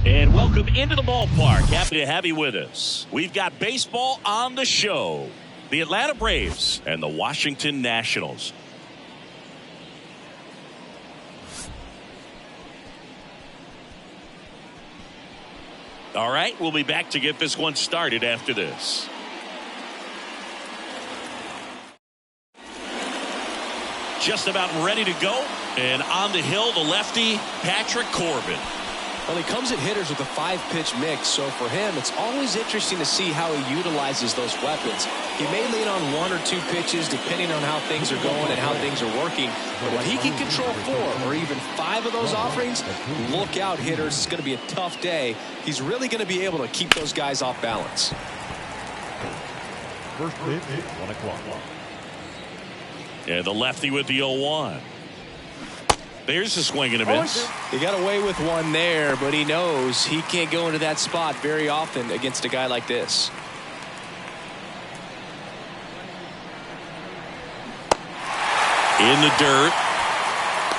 And welcome into the ballpark. Happy to have you with us. We've got baseball on the show. The Atlanta Braves and the Washington Nationals. All right, we'll be back to get this one started after this. Just about ready to go. And on the hill, the lefty, Patrick Corbin. Well, he comes at hitters with a 5-pitch mix, so for him, it's always interesting to see how he utilizes those weapons. He may lean on 1 or 2 pitches depending on how things are going and how things are working. But when he can control 4 or even 5 of those offerings, look out, hitters. It's going to be a tough day. He's really going to be able to keep those guys off balance. First pitch, 1 o'clock. And the lefty with the 0-1. There's a swing and a miss. He got away with one there, but he knows he can't go into that spot very often against a guy like this. In the dirt.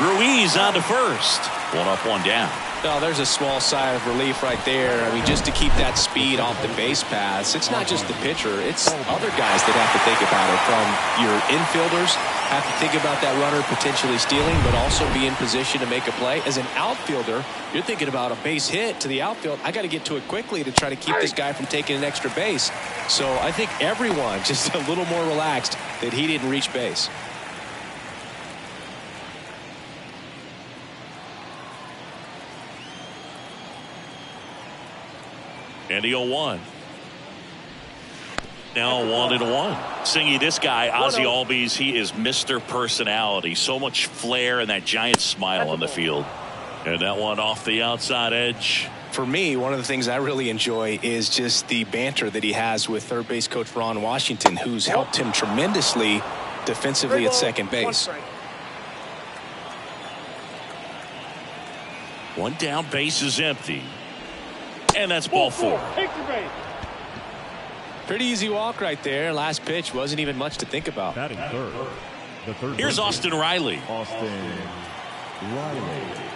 Ruiz on to first. 1 up, 1 down. Oh, there's a small sigh of relief right there. I mean, just to keep that speed off the base paths. It's not just the pitcher. It's other guys that have to think about it. From your infielders, have to think about that runner potentially stealing, but also be in position to make a play. As an outfielder, you're thinking about a base hit to the outfield. I got to get to it quickly to try to keep this guy from taking an extra base. So I think everyone just a little more relaxed that he didn't reach base. And the 0-1. Now 1-1. Singy, this guy, Ozzie Albies, he is Mr. Personality. So much flair and that giant smile on the field. And that one off the outside edge. For me, one of the things I really enjoy is just the banter that he has with third base coach Ron Washington, who's helped him tremendously defensively at second base. 1 down, base is empty. And that's ball 4. Pretty easy walk right there. Last pitch wasn't even much to think about. Batting third. The third. Here's Austin Riley. Austin Riley.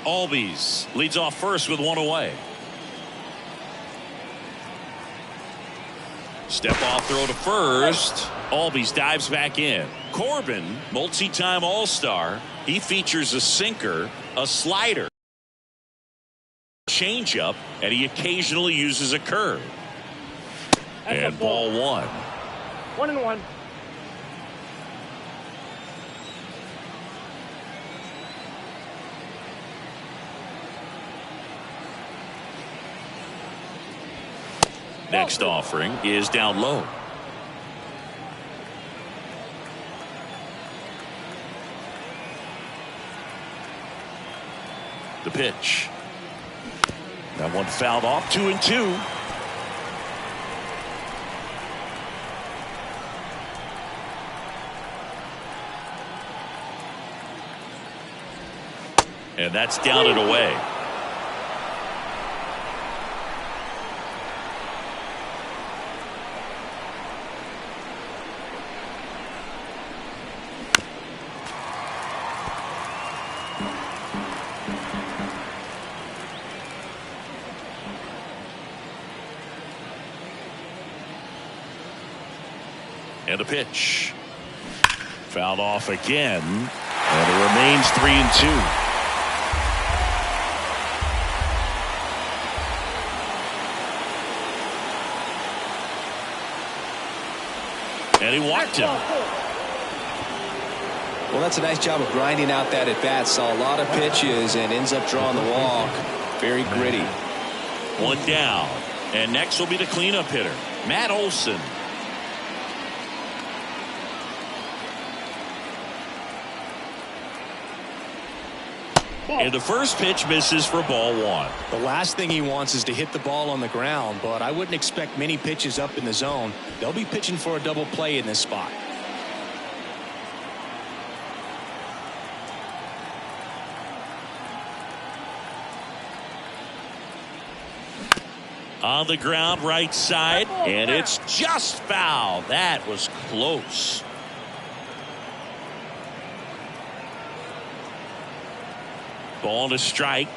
Albies leads off first with 1 away. Step off throw to first. Albies dives back in. Corbin, multi-time All-Star. He features a sinker, a slider, changeup, and he occasionally uses a curve. And ball 1. 1-1. Next offering is down low. The pitch. That one fouled off. 2-2. And that's down and away. And a pitch. Fouled off again. And it remains 3-2. And he walked him. Well, that's a nice job of grinding out that at bat. Saw a lot of pitches and ends up drawing the walk. Very gritty. 1 down. And next will be the cleanup hitter, Matt Olson. And the first pitch misses for ball 1. The last thing he wants is to hit the ball on the ground, but I wouldn't expect many pitches up in the zone. They'll be pitching for a double play in this spot. On the ground, right side, and it's just foul. That was close. Ball to strike.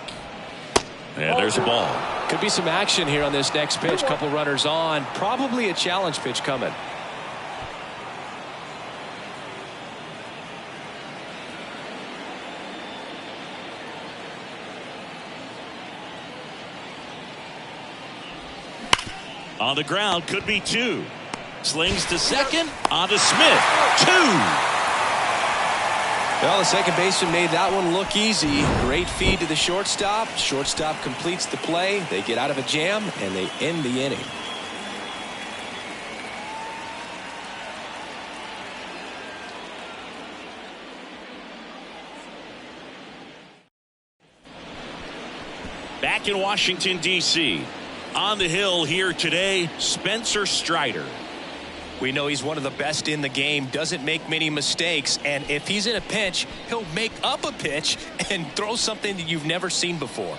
And there's a ball. Could be some action here on this next pitch. Couple runners on. Probably a challenge pitch coming. On the ground, could be two. Slings to second, on to Smith. Two. Well, the second baseman made that one look easy. Great feed to the shortstop. Shortstop completes the play. They get out of a jam, and they end the inning. Back in Washington, D.C. On the hill here today, Spencer Strider. We know he's one of the best in the game, doesn't make many mistakes, and if he's in a pinch, he'll make up a pitch and throw something that you've never seen before.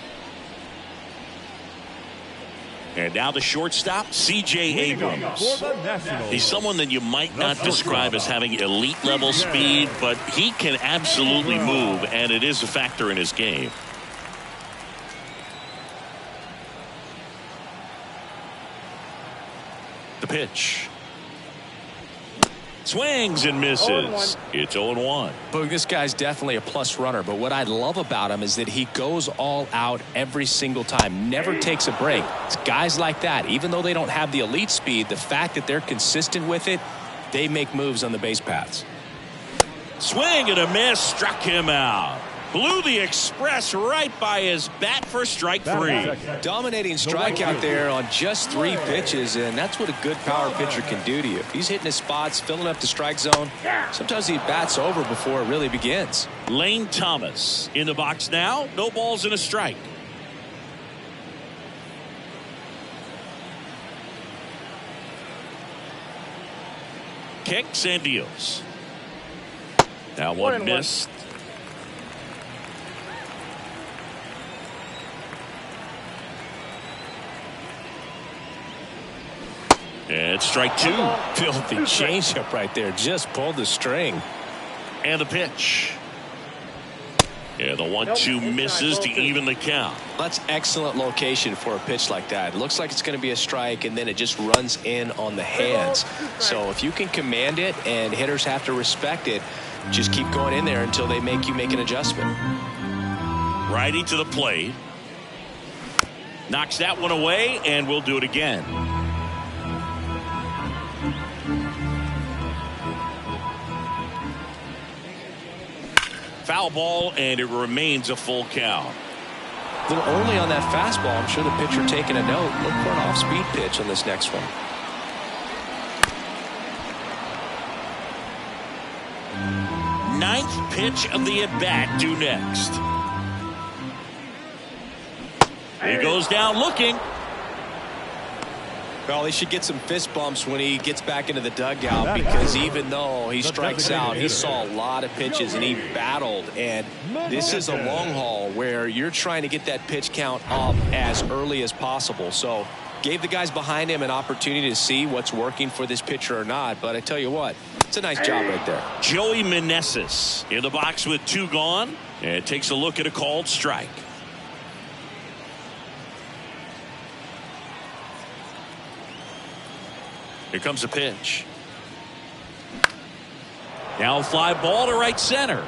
And now the shortstop, C.J. Abrams. He's someone that you might not describe as having elite level speed, but he can absolutely move, and it is a factor in his game. The pitch. Swings and misses. It's 0-1. Boog, this guy's definitely a plus runner, but what I love about him is that he goes all out every single time, never takes a break. It's guys like that, even though they don't have the elite speed, the fact that they're consistent with it, they make moves on the base paths. Swing and a miss, struck him out. Blew the express right by his bat for strike three. Dominating strikeout there on just 3 pitches, and that's what a good power pitcher can do to you. If he's hitting his spots, filling up the strike zone, sometimes he bats over before it really begins. Lane Thomas in the box now. No balls and a strike. Kicks and deals. Now one missed. And strike two. Filthy changeup right there. Just pulled the string. And the pitch. Yeah, the 1-2 misses to even the count. That's excellent location for a pitch like that. It looks like it's going to be a strike, and then it just runs in on the hands. So if you can command it and hitters have to respect it, just keep going in there until they make you make an adjustment. Righty to the plate. Knocks that one away, and we'll do it again. Foul ball, and it remains a full count. A little early on that fastball. I'm sure the pitcher taking a note. Look for an off-speed pitch on this next one. Ninth pitch of the at-bat due next. He goes down looking. Well, he should get some fist bumps when he gets back into the dugout, because even though he strikes out, he saw a lot of pitches and he battled. And this is a long haul where you're trying to get that pitch count up as early as possible. So gave the guys behind him an opportunity to see what's working for this pitcher or not. But I tell you what, it's a nice job right there. Joey Meneses in the box with 2 gone, and takes a look at a called strike. Here comes a pitch. Now a fly ball to right center.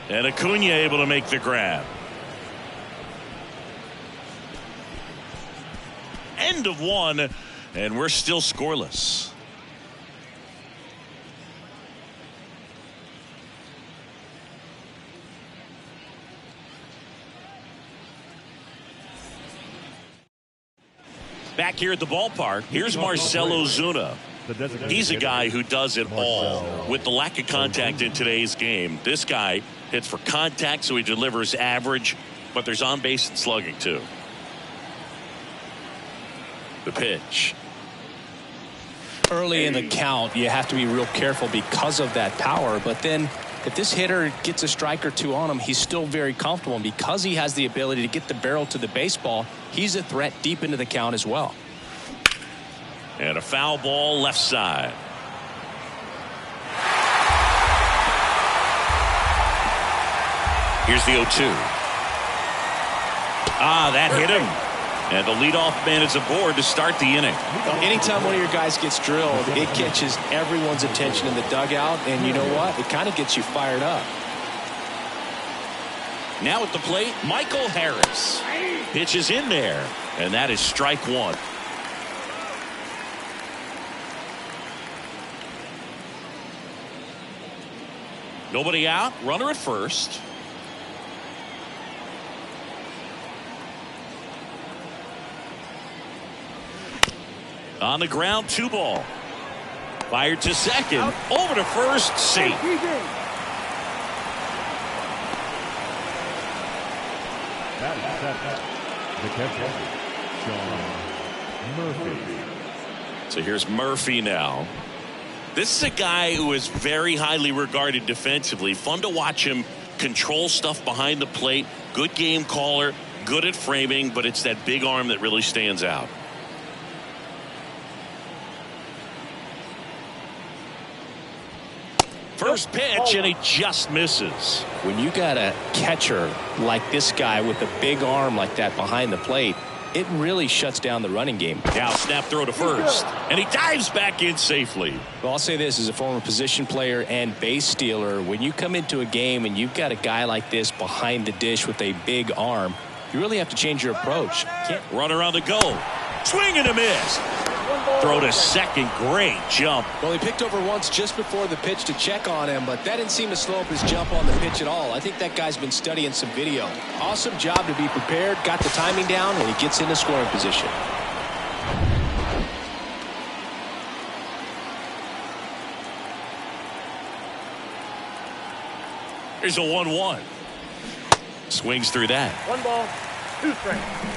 And Acuna able to make the grab. End of 1, and we're still scoreless. Back here at the ballpark, here's Marcell Ozuna. He's a guy who does it all. With the lack of contact in today's game, this guy hits for contact, so he delivers average, but there's on base and slugging too. The pitch. Early in the count, you have to be real careful because of that power, but then if this hitter gets a strike or two on him, he's still very comfortable. And because he has the ability to get the barrel to the baseball, he's a threat deep into the count as well. And a foul ball left side. Here's the 0-2. That hit him. And the leadoff man is aboard to start the inning. Anytime one of your guys gets drilled, it catches everyone's attention in the dugout. And you know what? It kind of gets you fired up. Now at the plate, Michael Harris. Pitch is in there. And that is strike one. Nobody out. Runner at first. On the ground, 2 ball. Fired to second. Over to first. Safe. The catcher, Sean Murphy. So here's Murphy now. This is a guy who is very highly regarded defensively. Fun to watch him control stuff behind the plate. Good game caller. Good at framing. But it's that big arm that really stands out. First pitch, and he just misses. When you got a catcher like this guy with a big arm like that behind the plate, it really shuts down the running game. Now snap throw to first, and he dives back in safely. Well, I'll say this as a former position player and base stealer, when you come into a game and you've got a guy like this behind the dish with a big arm, you really have to change your approach. Runner on the go. Swing and a miss. Throw to second. Great jump. Well, he picked over once just before the pitch to check on him, but that didn't seem to slow up his jump on the pitch at all. I think that guy's been studying some video. Awesome job to be prepared. Got the timing down when he gets into scoring position. Here's a 1-1. Swings through that. 1 ball, 2 strikes.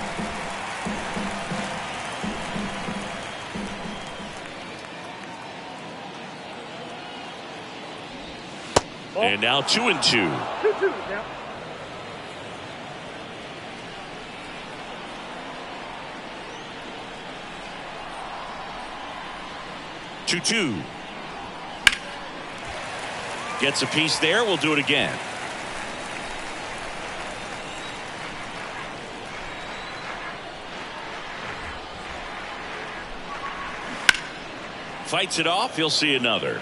And now 2-2. 2-2 now. Two. Gets a piece there. We'll do it again. Fights it off. He'll see another.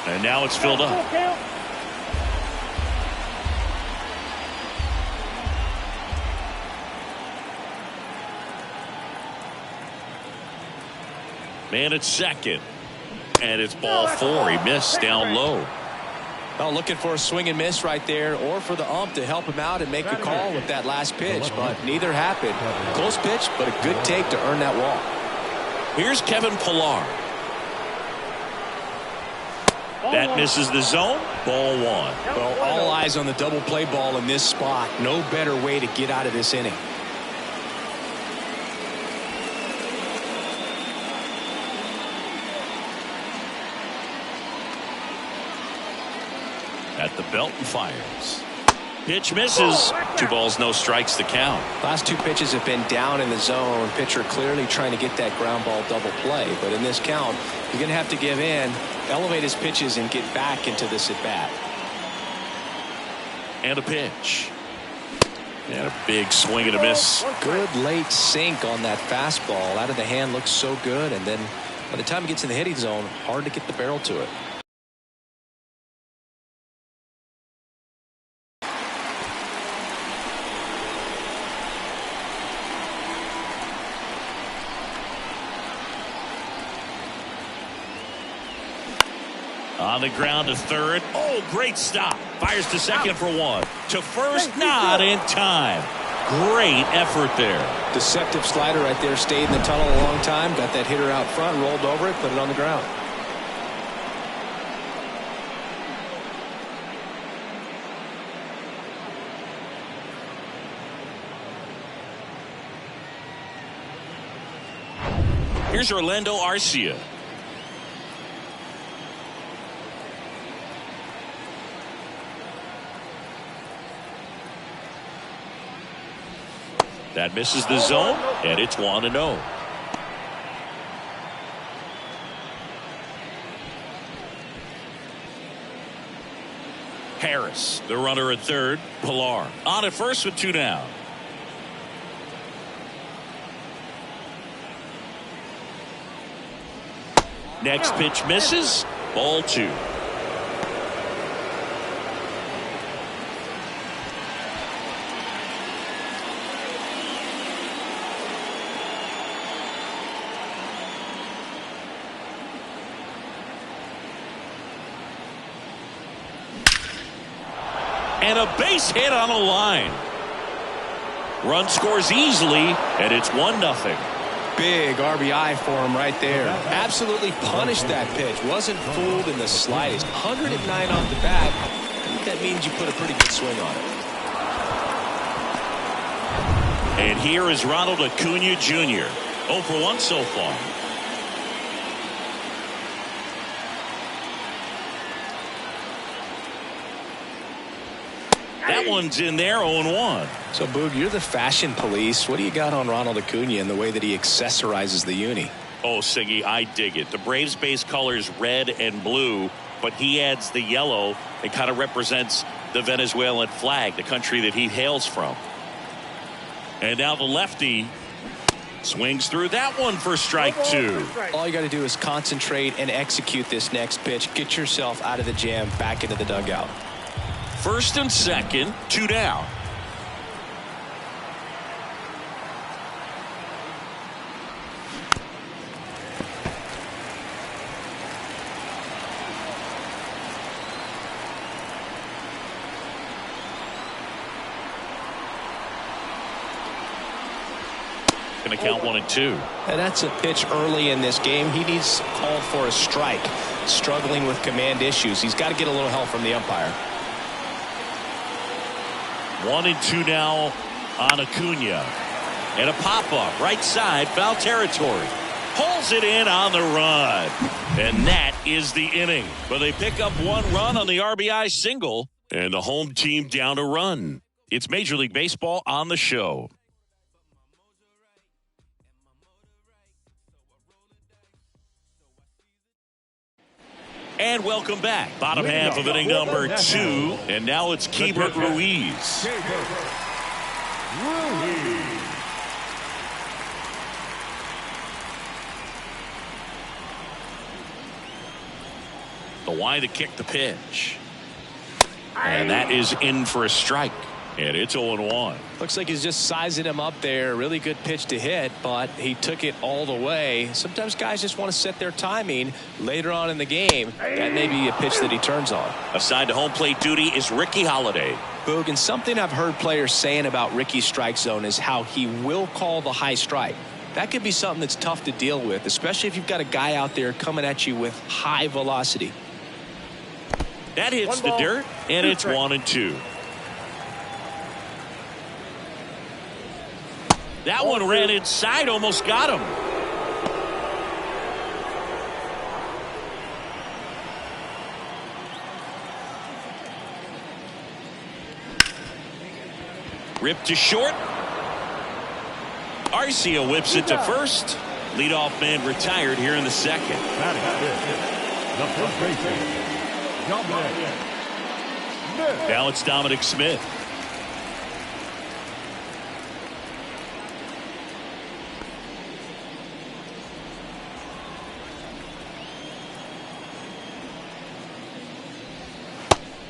And now it's filled up. Man at second. And it's ball 4. He missed down low. Well, looking for a swing and miss right there, or for the ump to help him out and make a call with that last pitch, but neither happened. Close pitch, but a good take to earn that walk. Here's Kevin Pillar. That misses the zone. Ball 1. Well, all eyes on the double play ball in this spot. No better way to get out of this inning. At the belt and fires. Pitch misses. 2 balls, no strikes to count. Last 2 pitches have been down in the zone. Pitcher clearly trying to get that ground ball double play. But in this count, you're going to have to give in, elevate his pitches, and get back into this at bat. And a pitch. And a big swing and a miss. Good late sink on that fastball. Out of the hand, looks so good. And then by the time it gets in the hitting zone, hard to get the barrel to it. On the ground to third. Oh, great stop. Fires to second for 1. To first, not in time. Great effort there. Deceptive slider right there. Stayed in the tunnel a long time. Got that hitter out front, rolled over it, put it on the ground. Here's Orlando Arcia. That misses the zone, and it's 1-0. Harris, the runner at third. Pilar on at first with 2 down. Next pitch misses. Ball 2. And a base hit on a line. Run scores easily, and it's 1-0. Big RBI for him right there. Absolutely punished that pitch. Wasn't fooled in the slightest. 109 off the bat. I think that means you put a pretty good swing on it. And here is Ronald Acuna Jr. 0 for 1 so far. That one's in there, 0-1. So, Boog, you're the fashion police. What do you got on Ronald Acuna and the way that he accessorizes the uni? Oh, Siggy, I dig it. The Braves base colors red and blue, but he adds the yellow. It kind of represents the Venezuelan flag, the country that he hails from. And now the lefty swings through that one for strike 2. All you got to do is concentrate and execute this next pitch. Get yourself out of the jam, back into the dugout. First and second, 2 down. Going to count 1-2. And that's a pitch early in this game. He needs called for a strike. Struggling with command issues. He's got to get a little help from the umpire. 1-2 now on Acuna. And a pop-up right side, foul territory. Pulls it in on the run. And that is the inning. But they pick up 1 run on the RBI single. And the home team down a run. It's Major League Baseball on the show. And welcome back. Bottom half of inning number 2. And now it's Keibert Ruiz. The wide to kick the pitch. And that is in for a strike. And it's 0-1. Looks like he's just sizing him up there. Really good pitch to hit, but he took it all the way. Sometimes guys just want to set their timing later on in the game. That may be a pitch that he turns on. Assigned to home plate duty is Ricky Holiday. Boog, and something I've heard players saying about Ricky's strike zone is how he will call the high strike. That could be something that's tough to deal with, especially if you've got a guy out there coming at you with high velocity. That hits the dirt, and it's 1-2. That one ran inside, almost got him. Ripped to short. Arcia whips it to first. Leadoff man retired here in the second. Now it's Dominic Smith.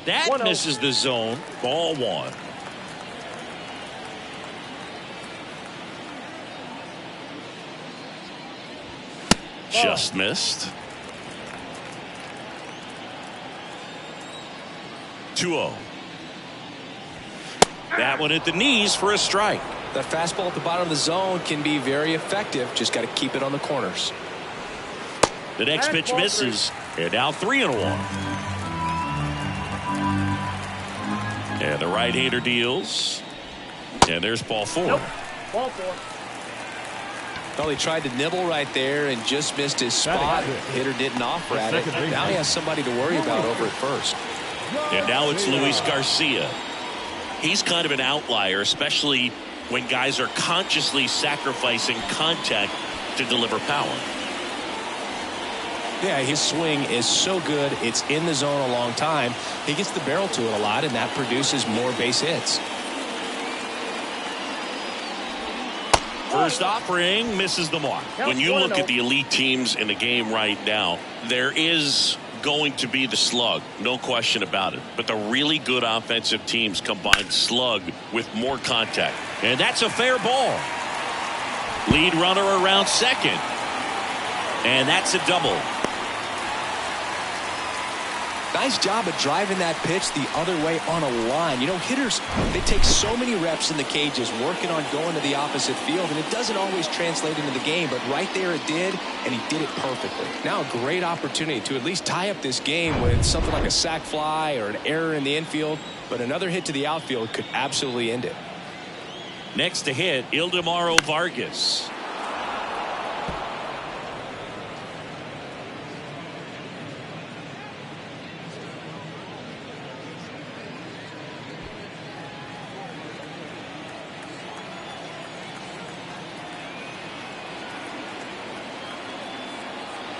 That misses the zone. Ball 1. Just missed. 2-0. That one at the knees for a strike. That fastball at the bottom of the zone can be very effective. Just got to keep it on the corners. The next pitch misses. And now 3-1. And the right-hander deals. And there's ball 4. Nope. Ball 4. Well, he tried to nibble right there and just missed his spot. Hitter didn't offer at it. Now he has somebody to worry about over at first. And now it's Luis Garcia. He's kind of an outlier, especially when guys are consciously sacrificing contact to deliver power. Yeah, his swing is so good. It's in the zone a long time. He gets the barrel to it a lot, and that produces more base hits. First offering misses the mark. When you look at the elite teams in the game right now, there is going to be the slug, no question about it. But the really good offensive teams combine slug with more contact. And that's a fair ball. Lead runner around second. And that's a double. Nice job of driving that pitch the other way on a line. You know, hitters, they take so many reps in the cages working on going to the opposite field, and it doesn't always translate into the game, but right there it did, and he did it perfectly. Now a great opportunity to at least tie up this game with something like a sac fly or an error in the infield, but another hit to the outfield could absolutely end it. Next to hit, Ildemaro Vargas.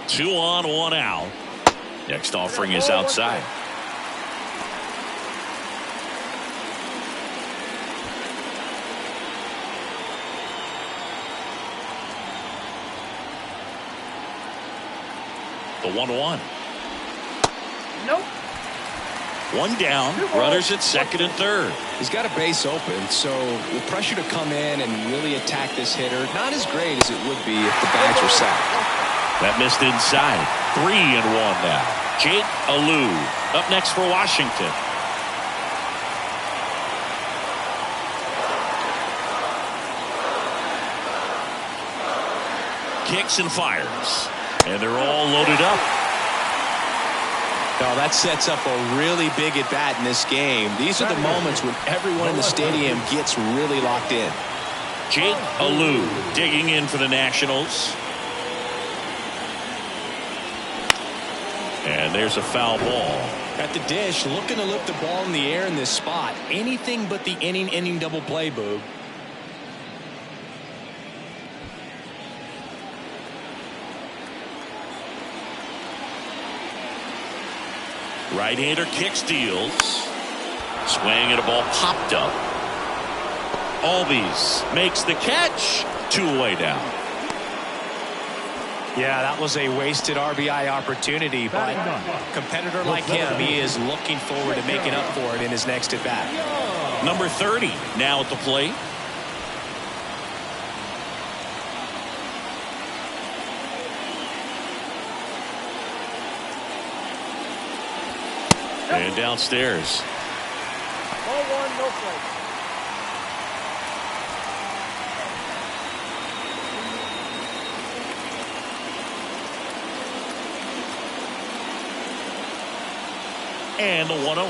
Two on, one out. Next offering is outside. The 1-1. Nope. One down. Runners at second and third. He's got a base open, so the pressure to come in and really attack this hitter, not as great as it would be if the bags were sacked. That missed inside. 3-1 now. Jake Alou up next for Washington. Kicks and fires. And they're all loaded up. No, that sets up a really big at bat in this game. These are the moments when everyone in the stadium gets really locked in. Jake Alou digging in for the Nationals. And there's a foul ball. At the dish, looking to lift the ball in the air in this spot. Anything but the inning double play, Boog. Right-hander kick steals. Swing and a ball popped up. Albies makes the catch. 2 away now. Yeah, that was a wasted RBI opportunity, but a competitor like him, he is looking forward to making up for it in his next at-bat. Number 30 now at the plate. And downstairs. Ball one, no play. And the 1-0. Line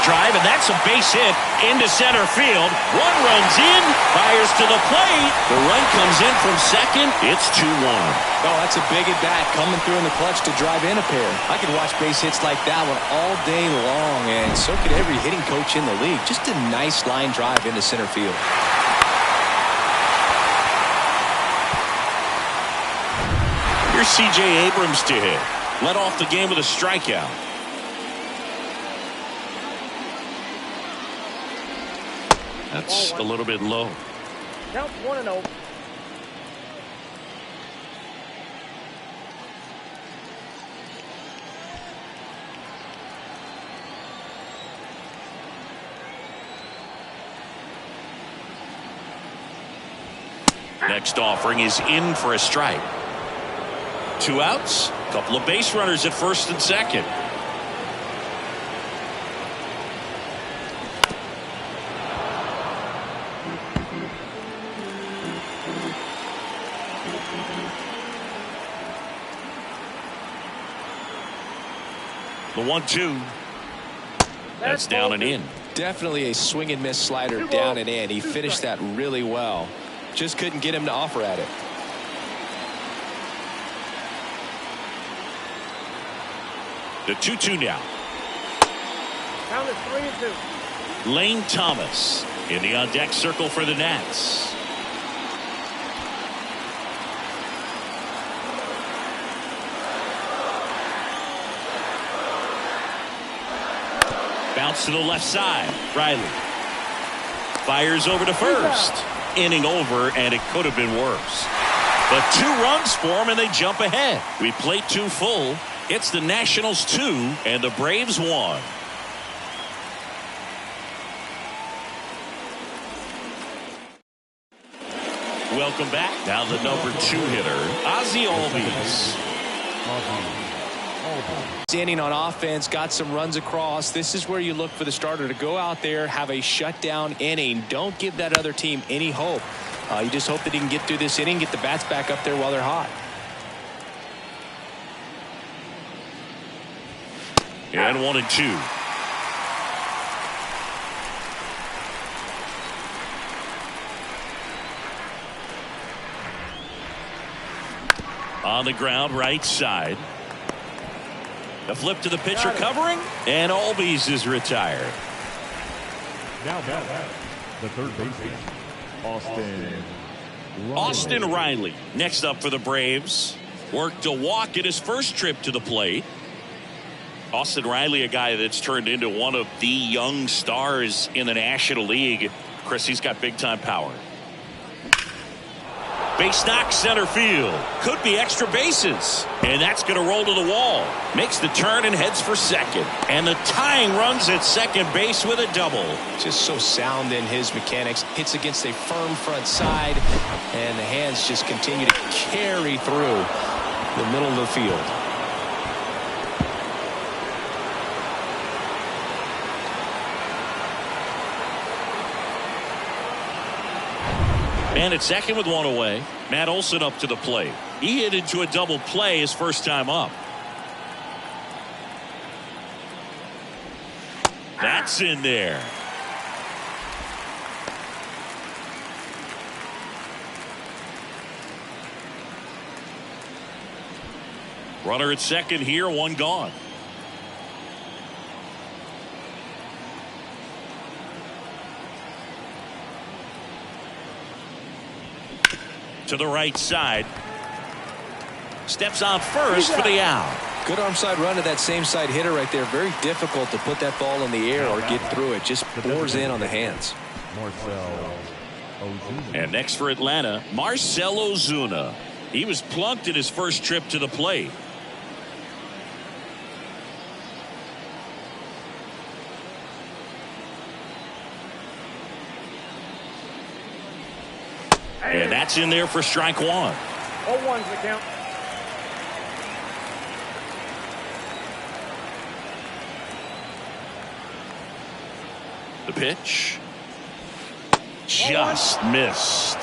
drive, and that's a base hit into center field. One runs in, fires to the plate. The run comes in from second. It's 2-1. Oh, that's a big at bat coming through in the clutch to drive in a pair. I could watch base hits like that one all day long, and so could every hitting coach in the league. Just a nice line drive into center field. Here's C.J. Abrams to hit. Led off the game with a strikeout. That's a little bit low. Count 1-0. Next offering is in for a strike. 2 outs. Couple of base runners at first and second. The 1-2. That's down and in. Definitely a swing and miss slider down and in. He finished that really well. Just couldn't get him to offer at it. The 2-2 now. Count is 3-2. Lane Thomas in the on-deck circle for the Nats. Bounce to the left side. Riley fires over to first. Inning over, and it could have been worse. But 2 runs for them, and they jump ahead. We played 2 full. It's the Nationals 2 and the Braves 1. Welcome back. Now the number 2 hitter, Ozzie Albies. Standing on offense, got some runs across. This is where you look for the starter to go out there, have a shutdown inning. Don't give that other team any hope. You just hope that he can get through this inning, get the bats back up there while they're hot. And 1-2. On the ground, right side. A flip to the pitcher covering, and Albies is retired. Now the third baseman, Austin Riley next up for the Braves. Worked a walk in his first trip to the plate. Austin Riley, a guy that's turned into one of the young stars in the National League. Chris, he's got big-time power. Base knock center field. Could be extra bases. And that's going to roll to the wall. Makes the turn and heads for second. And the tying runs at second base with a double. Just so sound in his mechanics. Hits against a firm front side. And the hands just continue to carry through the middle of the field. And at second with 1 away, Matt Olson up to the plate. He hit into a double play his first time up. That's in there. Runner at second here, 1 gone. To the right side. Steps on first for the out. Good arm side run to that same side hitter right there. Very difficult to put that ball in the air or get through it. Just pours in on the hands. And next for Atlanta, Marcell Ozuna. He was plunked in his first trip to the plate. And that's in there for strike 1. 0-1's the count. The pitch. Just missed.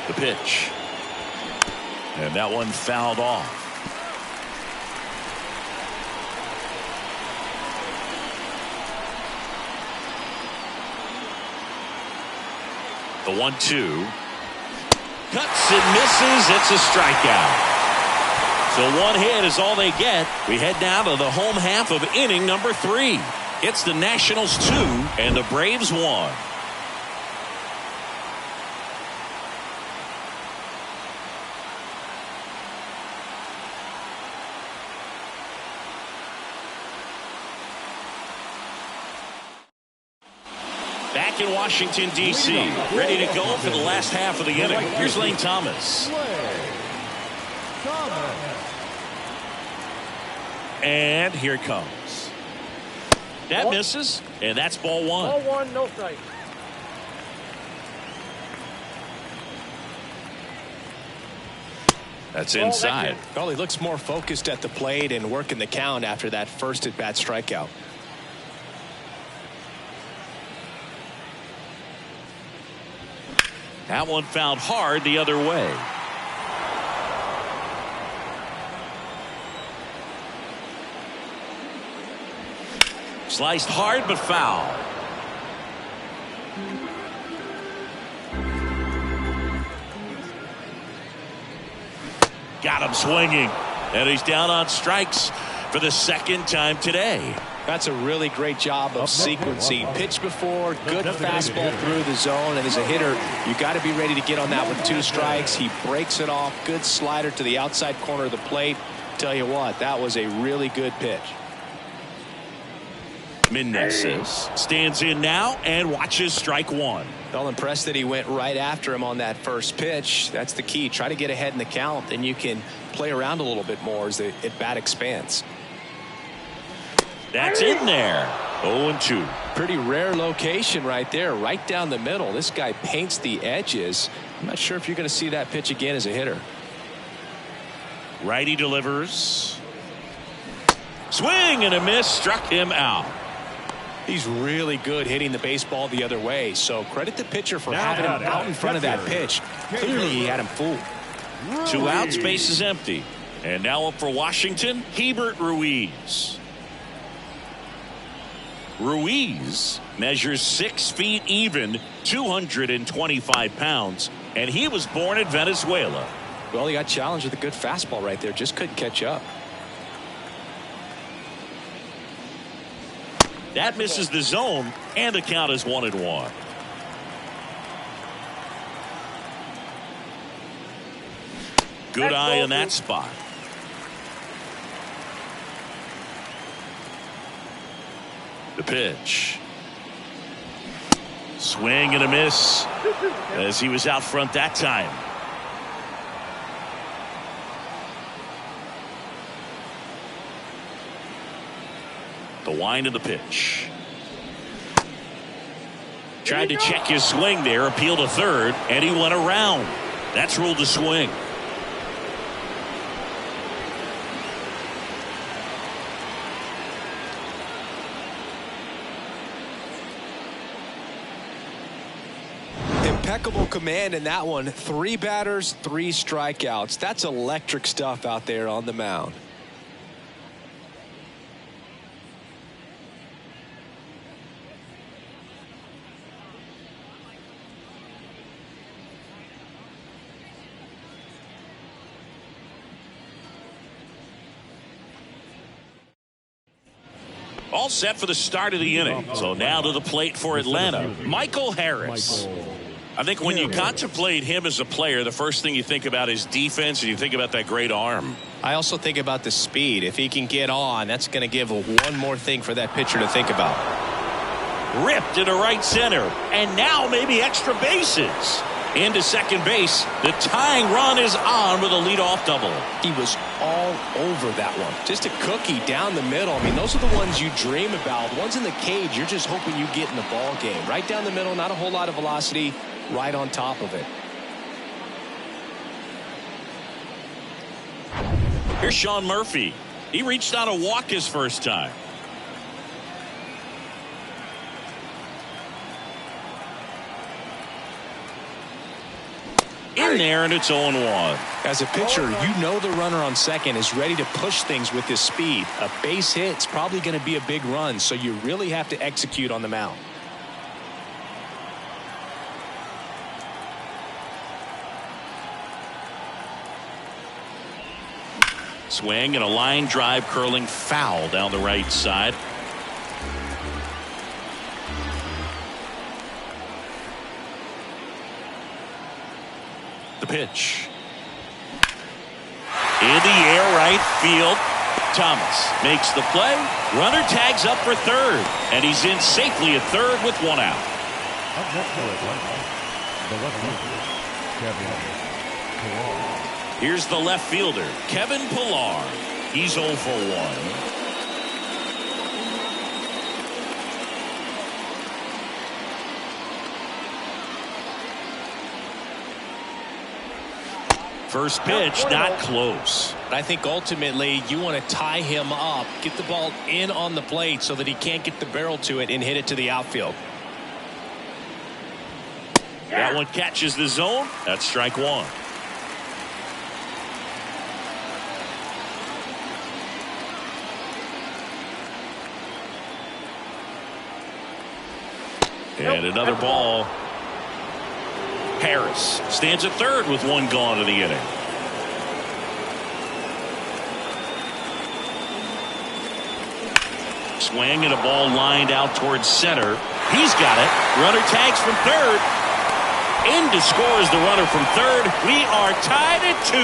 The pitch. And that one fouled off. The 1-2. Cuts and misses. It's a strikeout. So 1 hit is all they get. We head now to the home half of inning number 3. It's the Nationals 2 and the Braves 1. Back in Washington, D.C., ready to go for the last half of the inning. Here's Lane Thomas. And here it comes. That misses, and that's ball 1. Ball 1, no strike. That's inside. Well, he looks more focused at the plate and working the count after that first at-bat strikeout. That one fouled hard the other way. Sliced hard but foul. Got him swinging. And he's down on strikes for the second time today. That's a really great job of sequencing. Pitch before, good fastball through the zone, and as a hitter, you got to be ready to get on that with 2 strikes. He breaks it off. Good slider to the outside corner of the plate. Tell you what, that was a really good pitch. Meneses stands in now and watches strike 1. Well, impressed that he went right after him on that first pitch. That's the key. Try to get ahead in the count, and you can play around a little bit more as the at-bat expands. That's in there. 0-2. Pretty rare location right there, right down the middle. This guy paints the edges. I'm not sure if you're going to see that pitch again as a hitter. Righty delivers. Swing and a miss. Struck him out. He's really good hitting the baseball the other way, so credit the pitcher for having him out in front of that pitch. Clearly he had him fooled. 2 outs, base is empty. And now up for Washington, Hebert Ruiz. Ruiz measures 6 feet even, 225 pounds, and he was born in Venezuela. Well, he got challenged with a good fastball right there, just couldn't catch up. That misses the zone, and the count is 1-1. Good eye in that spot. The pitch. Swing and a miss as he was out front that time. The wind of the pitch. Tried to check his swing there, appealed to third, and he went around. That's ruled a swing. Impeccable command in that one. 3 batters, 3 strikeouts. That's electric stuff out there on the mound. All set for the start of the inning. So now to the plate for Atlanta, Michael Harris. I think when you contemplate him as a player, the first thing you think about is defense, and you think about that great arm. I also think about the speed. If he can get on, that's going to give one more thing for that pitcher to think about. Ripped into right center, and now maybe extra bases. Into second base, the tying run is on with a leadoff double. He was all over that one. Just a cookie down the middle. I mean, those are the ones you dream about. The ones in the cage, you're just hoping you get in the ball game. Right down the middle, not a whole lot of velocity, right on top of it. Here's Sean Murphy. He reached out a walk his first time. In there, and it's 0-1. As a pitcher, you know the runner on second is ready to push things with his speed. A base hit's probably going to be a big run, so you really have to execute on the mound. Swing and a line drive curling foul down the right side. The pitch. In the air, right field. Thomas makes the play. Runner tags up for third, and he's in safely at third with 1 out. Up next for Atlanta, the left fielder, Kevin Pillar. Here's the left fielder, Kevin Pillar. He's 0 for 1. First pitch, not close. I think ultimately you want to tie him up, get the ball in on the plate so that he can't get the barrel to it and hit it to the outfield. That one catches the zone. That's strike 1. And another ball. Harris stands at third with one gone in the inning. Swing and a ball lined out towards center. He's got it. Runner tags from third. In to score is the runner from third. We are tied at 2.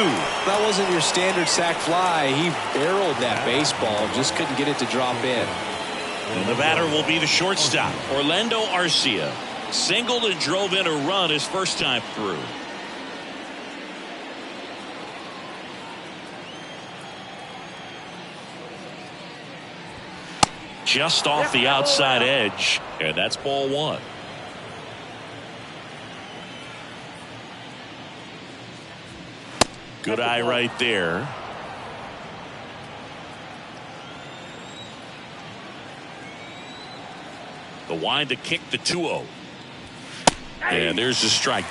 That wasn't your standard sac fly. He barreled that baseball, just couldn't get it to drop in. And the batter will be the shortstop, Orlando Arcia. Singled and drove in a run his first time through. Just off the outside edge, and that's ball 1. Good eye right there. The wind to kick the 2-0. And there's the strike.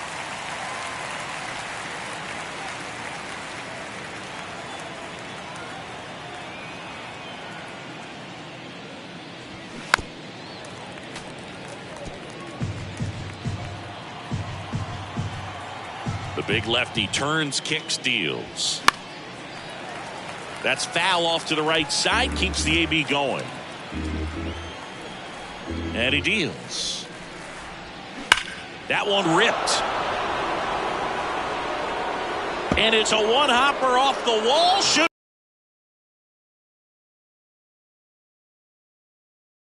The big lefty turns, kicks, deals. That's foul off to the right side, keeps the AB going. And he deals. That one ripped. And it's a one-hopper off the wall. Should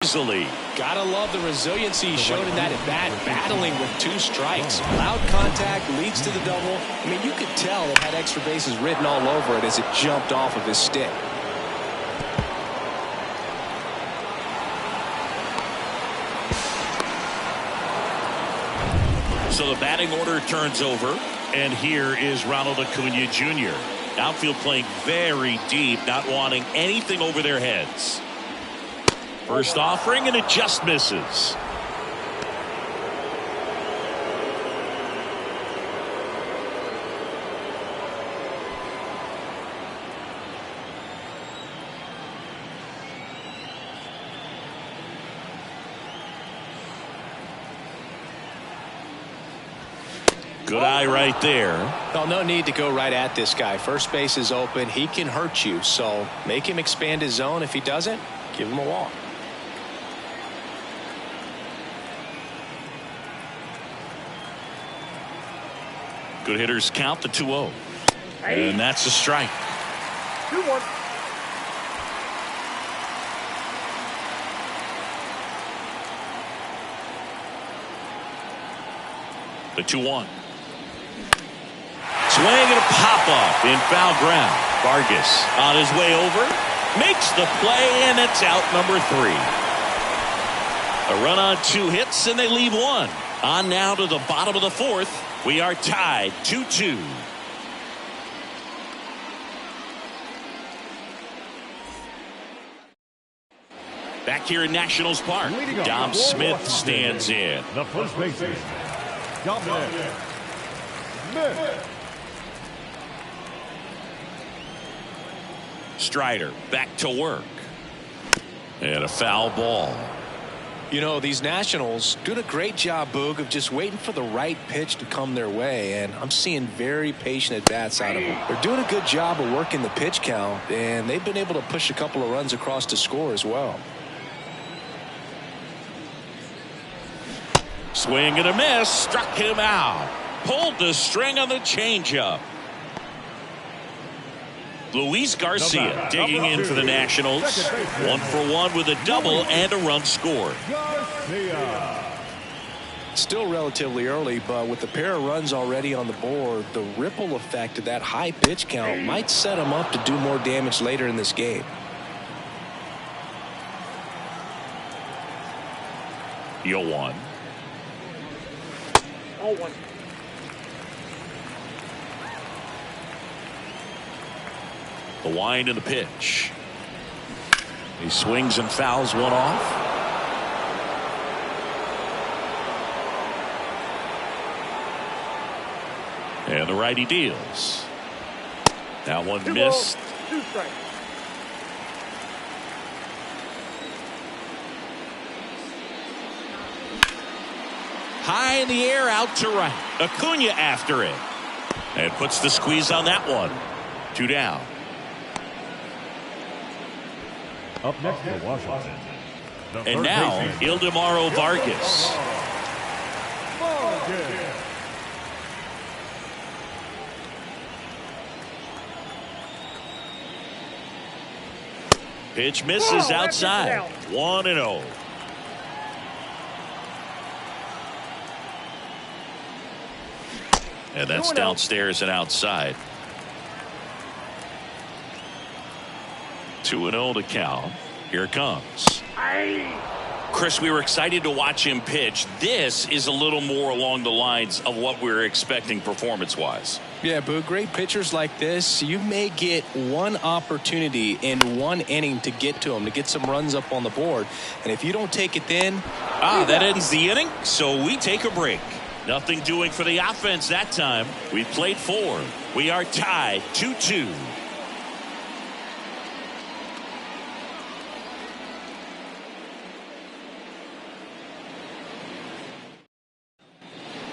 easily. Gotta love the resiliency he showed in that at-bat, battling with 2 strikes. Loud contact leads to the double. I mean, you could tell it had extra bases written all over it as it jumped off of his stick. So the batting order turns over, and here is Ronald Acuna Jr. Outfield playing very deep, not wanting anything over their heads. First offering, and it just misses. Good eye right there. Well, no need to go right at this guy. First base is open. He can hurt you, so make him expand his zone. If he doesn't, give him a walk. Good hitters count the 2-0. And that's a strike. 2-1. The 2-1. Swing and a pop-up in foul ground. Vargas on his way over. Makes the play, and it's out number 3. A run on 2 hits, and they leave 1. On now to the bottom of the 4th. We are tied 2-2. Back here in Nationals Park, Dom Smith stands in. The first baseman, Dominic Smith. Strider back to work. And a foul ball. You know, these Nationals doing a great job, Boog, of just waiting for the right pitch to come their way, and I'm seeing very patient at-bats out of them. They're doing a good job of working the pitch count, and they've been able to push a couple of runs across to score as well. Swing and a miss. Struck him out. Pulled the string on the changeup. Luis Garcia digging in for the Nationals. 1 for 1 with a double and a run scored. Still relatively early, but with a pair of runs already on the board, the ripple effect of that high pitch count might set him up to do more damage later in this game. The 0-1. 0-1. The wind and the pitch. He swings and fouls one off. And the righty deals. That one missed. 2 strikes. High in the air, out to right. Acuna after it. And puts the squeeze on that one. 2 down. Up next for Washington. And now, Ildemaro Vargas. Pitch misses outside. 1-0. And that's downstairs and outside. 2-0 to count. Here it comes. Chris, we were excited to watch him pitch. This is a little more along the lines of what we were expecting performance-wise. Yeah, but great pitchers like this, you may get one opportunity in one inning to get to them, to get some runs up on the board. And if you don't take it then... that ends the inning, so we take a break. Nothing doing for the offense that time. We played 4. We are tied 2-2.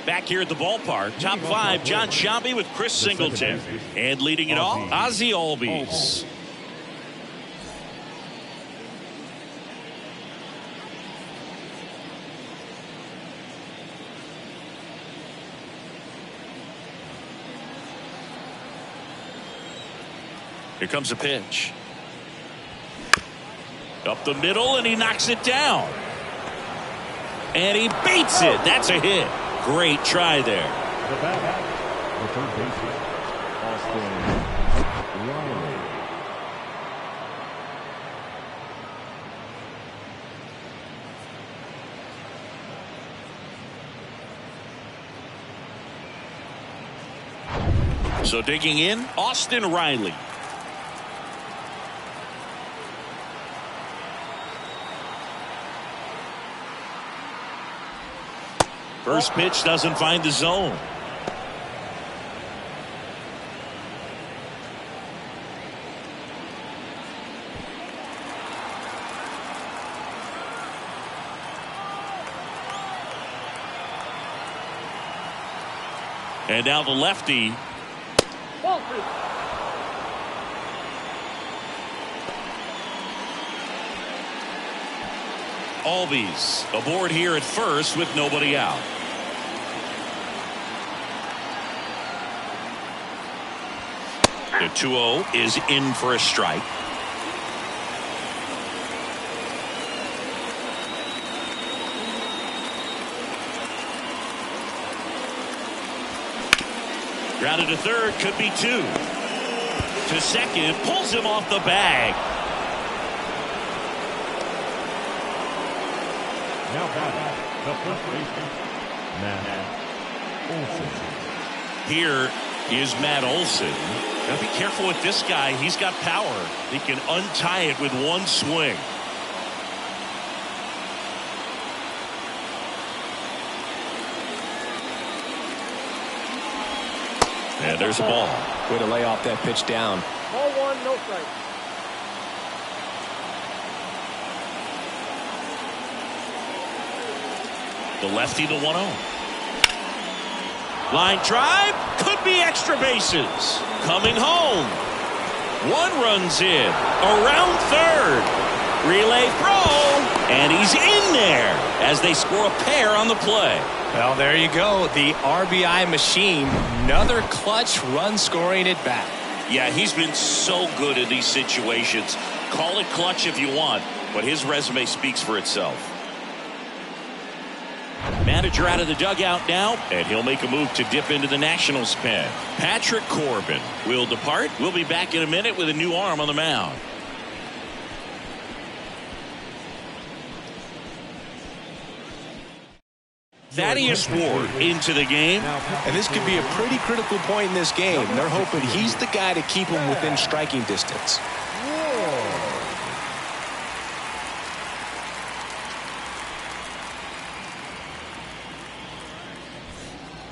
Back here at the ballpark, top 5, John Sciambi with Chris Singleton. And leading it off, Ozzie Albies. Here comes a pitch. Up the middle, and he knocks it down. And he beats it. That's a hit. Great try there. The third baseman, Austin Riley. So digging in, Austin Riley. First pitch doesn't find the zone. And now the lefty. Albies aboard here at first with nobody out. The 2-0 is in for a strike. Grounded to third, could be 2. To second, pulls him off the bag. Now batting, the first baseman, Matt Olson. Here is Matt Olson. Gotta be careful with this guy. He's got power. He can untie it with one swing. And there's a ball. Way to lay off that pitch down. Ball 1, no strike. The lefty, the 1-0. Line drive, could be extra bases. Coming home. 1 runs in. Around third. Relay throw. And he's in there as they score a pair on the play. Well, there you go. The RBI machine. Another clutch run scoring at bat. Yeah, he's been so good in these situations. Call it clutch if you want, but his resume speaks for itself. Manager out of the dugout now, and he'll make a move to dip into the Nationals pen. Patrick Corbin will depart. We'll be back in a minute with a new arm on the mound. Thaddeus Ward into the game. And this could be a pretty critical point in this game. They're hoping he's the guy to keep them within striking distance.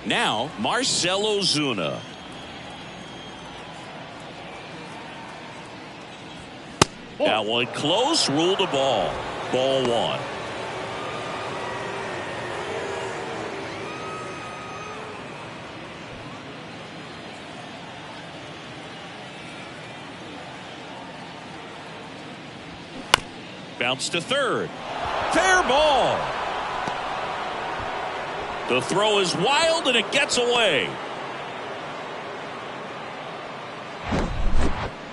Now, Marcell Ozuna. That one close, ruled a ball. Ball 1. Bounce to third. Fair ball. The throw is wild and it gets away.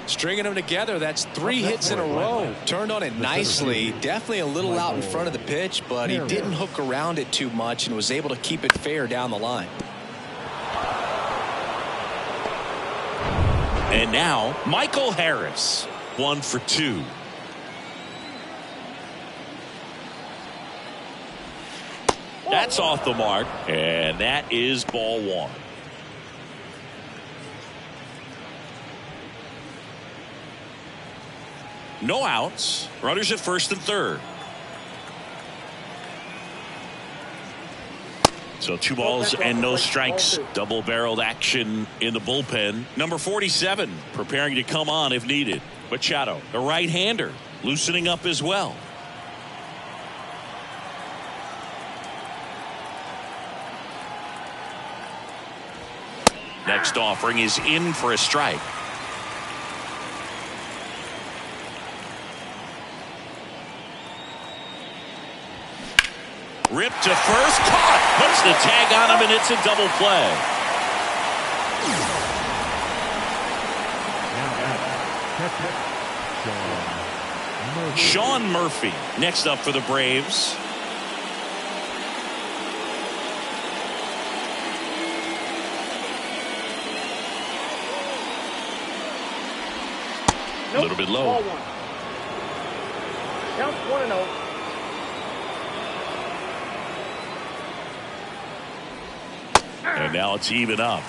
Stringing them together, that's 3 hits in a row. Turned on it nicely. Definitely a little out in front of the pitch, but he didn't hook around it too much and was able to keep it fair down the line. And now, Michael Harris. 1 for 2. That's off the mark, and that is ball 1. No outs. Runners at first and third. So 2 balls and no strikes. Double-barreled action in the bullpen. Number 47 preparing to come on if needed. Machado, the right-hander, loosening up as well. Next offering is in for a strike. Ripped to first, caught, puts the tag on him, and it's a double play. Sean Murphy next up for the Braves. A little bit low. Count 1-0. And now it's even up.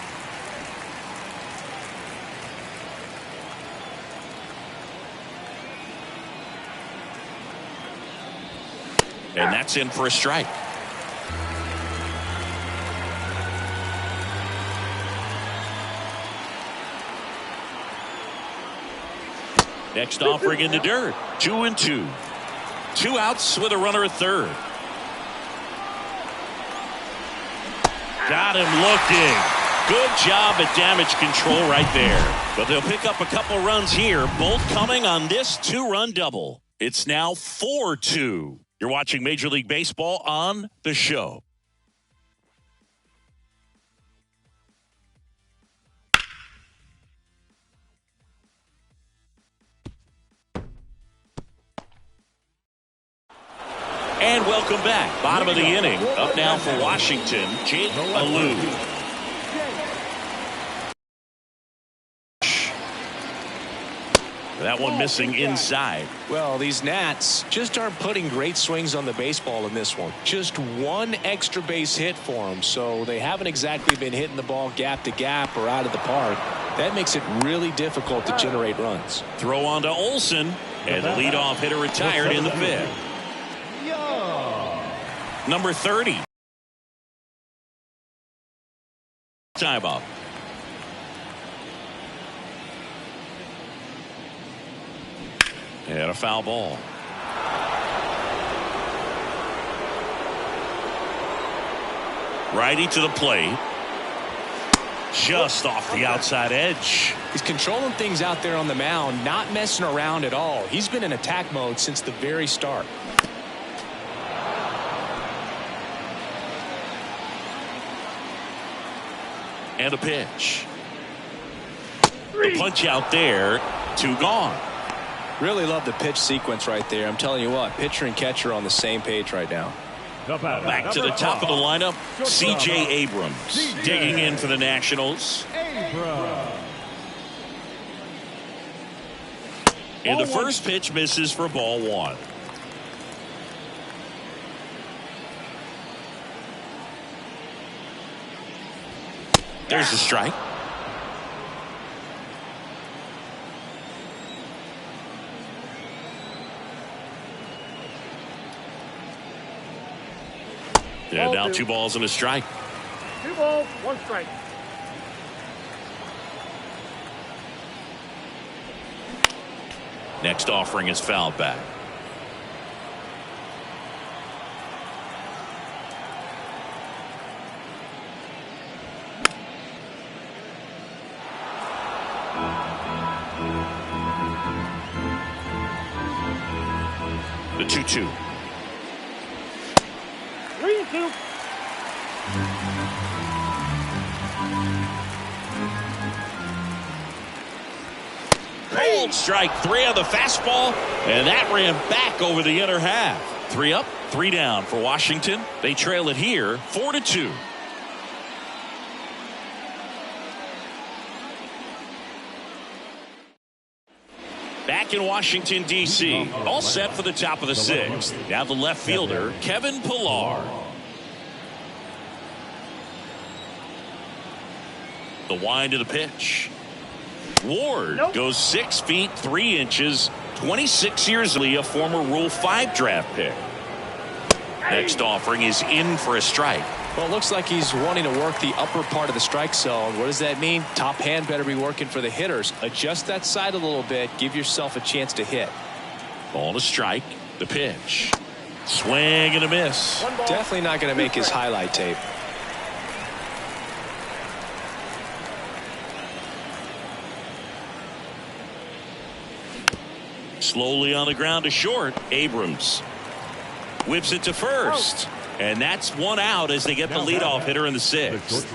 And that's in for a strike. Next offering in the dirt. 2-2. 2 outs with a runner at third. Got him looking. Good job at damage control right there. But they'll pick up a couple runs here, both coming on this 2-run double. It's now 4-2. You're watching Major League Baseball on The Show. And welcome back. Bottom of the inning. Up now for Washington, Jake Alou. That one missing inside. Well, these Nats just aren't putting great swings on the baseball in this one. Just 1 extra base hit for them, so they haven't exactly been hitting the ball gap to gap or out of the park. That makes it really difficult to generate runs. Throw on to Olsen, and the leadoff hitter retired in the 5th. Number 30. Time up. And a foul ball. Righty to the plate. Just off the outside edge. He's controlling things out there on the mound, not messing around at all. He's been in attack mode since the very start. And a pitch. The punch out there. 2 gone. Really love the pitch sequence right there. I'm telling you what, pitcher and catcher on the same page right now. Back to the top of the lineup, C.J. Abrams digging in for the Nationals. And the first pitch misses for ball 1. There's the strike. Yeah, now 2 balls and a strike. 2 balls, 1 strike. Next offering is fouled back. The 2-2. 3-2. Cold strike 3 on the fastball, and that ran back over the inner half. 3 up, 3 down for Washington. They trail it here 4-2. Back in Washington, D.C., all set for the top of the 6th. Now the left fielder, Kevin Pillar. The wind of the pitch. Ward goes 6 feet 3 inches, 26 years old, a former Rule 5 draft pick. Next offering is in for a strike. Well, it looks like he's wanting to work the upper part of the strike zone. What does that mean? Top hand better be working for the hitters. Adjust that side a little bit. Give yourself a chance to hit. Ball to strike. The pitch. Swing and a miss. Definitely not going to make his highlight tape. Slowly on the ground to short. Abrams whips it to first. And that's 1 out as they get the leadoff hitter in the 6th.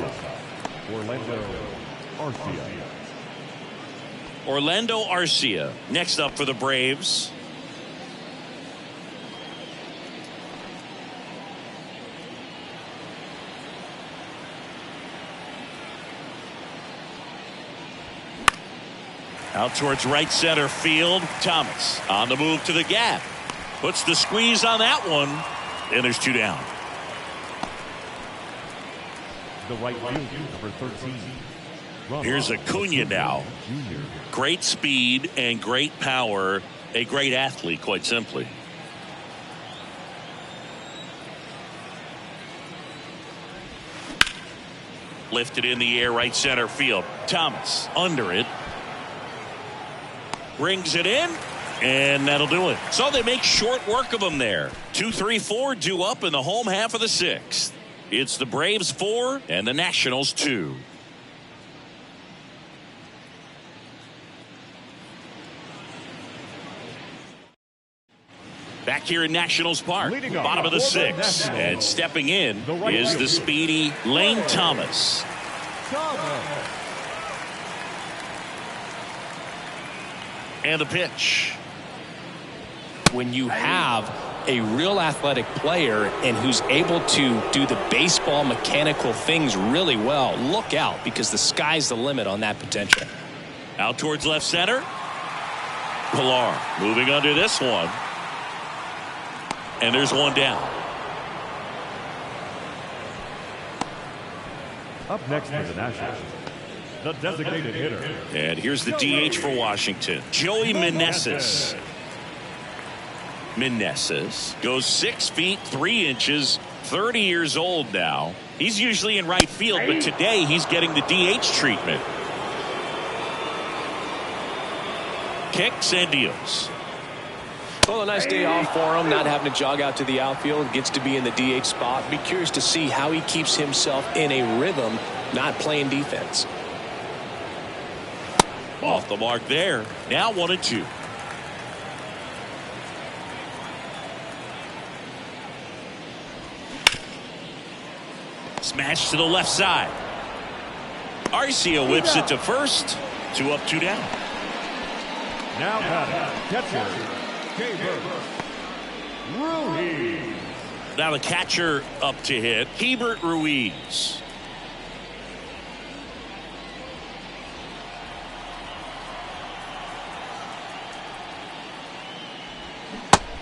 Orlando Arcia next up for the Braves. Out towards right center field. Thomas on the move to the gap. Puts the squeeze on that one. And there's 2 down. The right fielder, number 13. Here's Acuna now. Great speed and great power. A great athlete, quite simply. Lifted in the air, right center field. Thomas under it. Brings it in. And that'll do it. So they make short work of them there. 2, 3, 4 due up in the home half of the 6th. It's the Braves 4 and the Nationals 2. Back here in Nationals Park, bottom of the 6th. And stepping in is the speedy Lane Thomas. And the pitch. When you have a real athletic player and who's able to do the baseball mechanical things really well, look out, because the sky's the limit on that potential. Out towards left center. Pillar moving under this one. And there's 1 down. Up next for the Nationals, the designated hitter. And here's the DH for Washington, Joey Meneses. Meneses goes 6 feet 3 inches, 30 years old now. He's usually in right field, but today he's getting the DH treatment. Kicks and deals. Well, a nice day off for him, not having to jog out to the outfield. Gets to be in the DH spot. Be curious to see how he keeps himself in a rhythm, not playing defense. Off the mark there. Now 1-2. Smash to the left side. Arcia whips it to first. 2 up, 2 down. Now catcher, Ruiz. Now the catcher up to hit, Hebert Ruiz.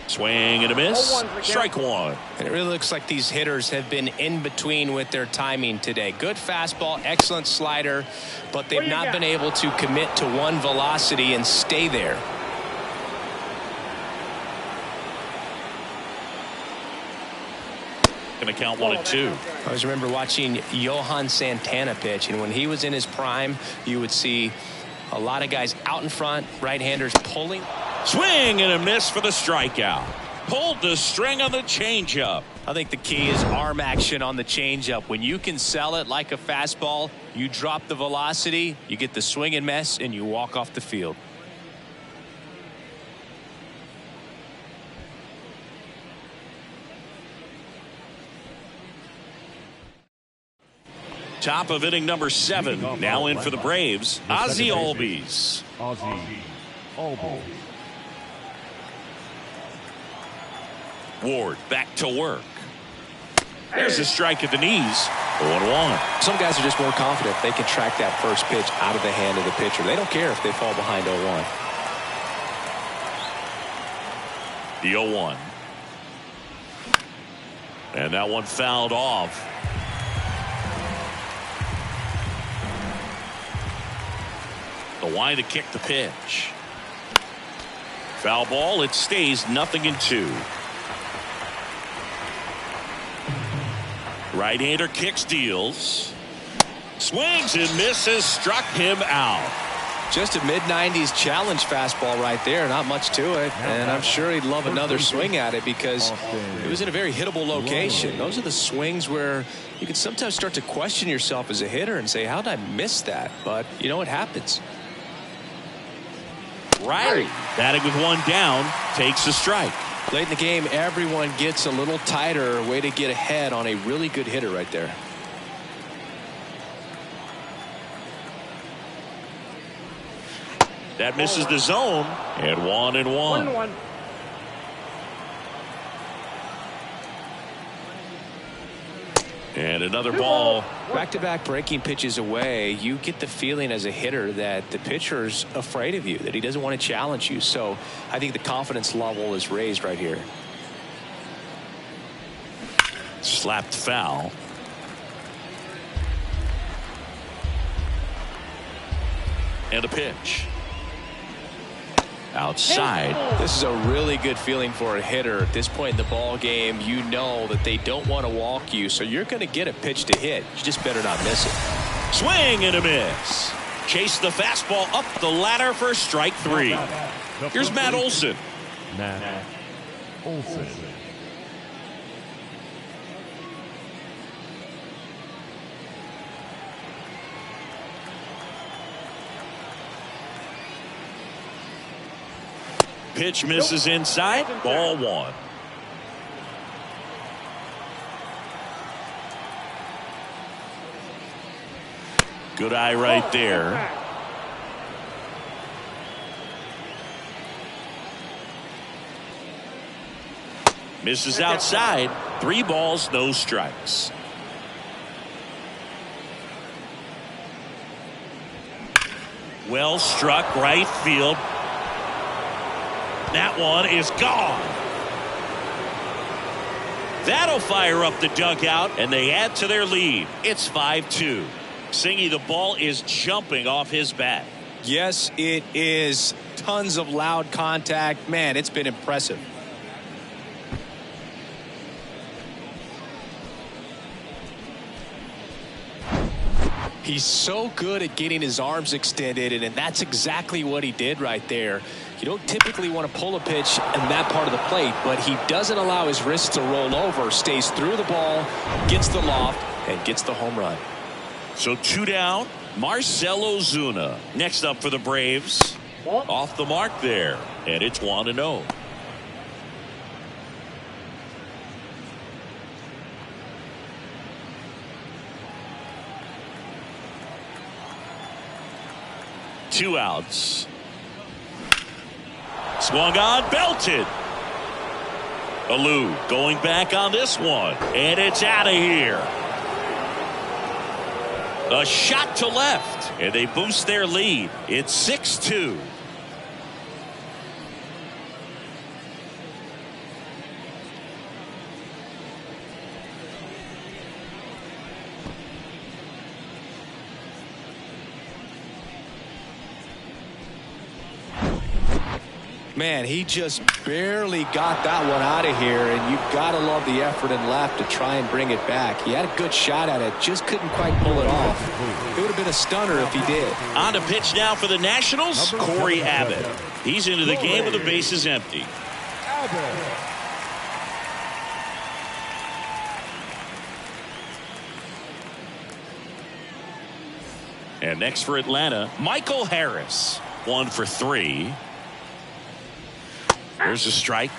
Swing and a miss. Strike 1. And it really looks like these hitters have been in between with their timing today. Good fastball, excellent slider, but they've not been able to commit to one velocity and stay there. Going to count 1-2. I always remember watching Johan Santana pitch, and when he was in his prime, you would see a lot of guys out in front, right-handers pulling. Swing and a miss for the strikeout. Pulled the string on the changeup. I think the key is arm action on the changeup. When you can sell it like a fastball, you drop the velocity, you get the swing and miss, and you walk off the field. Top of inning number 7. Now in for the Braves, Ozzie Albies. Ozzie Albies. Ward back to work. There's a strike at the knees. 0-1. Some guys are just more confident they can track that first pitch out of the hand of the pitcher. They don't care if they fall behind 0-1. The 0-1. And that one fouled off. The line to kick the pitch. Foul ball. It stays 0-2. Right-hander kicks, deals. Swings and misses. Struck him out. Just a mid-90s challenge fastball right there. Not much to it. And I'm sure he'd love another swing at it because it was in a very hittable location. Those are the swings where you can sometimes start to question yourself as a hitter and say, how did I miss that? But, you know, it happens. Right. Batting with one down, takes a strike. Late in the game, everyone gets a little tighter. Way to get ahead on a really good hitter right there. That misses the zone. And 1-1. 1-1. And another ball. Back-to-back breaking pitches away, you get the feeling as a hitter that the pitcher's afraid of you, that he doesn't want to challenge you. So I think the confidence level is raised right here. Slapped foul. And a pitch. Outside. This is a really good feeling for a hitter at this point in the ball game. You know that they don't want to walk you, so you're going to get a pitch to hit. You just better not miss it. Swing and a miss. Chase the fastball up the ladder for strike 3. Here's Matt Olson. Matt Olson. Pitch misses inside. Ball 1. Good eye right there. Misses outside. 3 balls, no strikes. Well struck, right field. That one is gone. That'll fire up the dugout, and they add to their lead. It's 5-2. Singy, the ball is jumping off his bat. Yes, it is. Tons of loud contact. Man, it's been impressive. He's so good at getting his arms extended, and that's exactly what he did right there. You don't typically want to pull a pitch in that part of the plate, but he doesn't allow his wrists to roll over, stays through the ball, gets the loft, and gets the home run. So 2 down, Marcell Ozuna. Next up for the Braves. Off the mark there, and it's 1-0. Two outs. Swung on, belted. Alou going back on this one, and it's out of here. A shot to left, and they boost their lead. It's 6-2. Man, he just barely got that one out of here, and you've got to love the effort and left to try and bring it back. He had a good shot at it, just couldn't quite pull it off. It would have been a stunner if he did. On to pitch now for the Nationals, Corey Abbott. He's into the game with the bases empty. And next for Atlanta, Michael Harris. 1 for 3. There's a strike.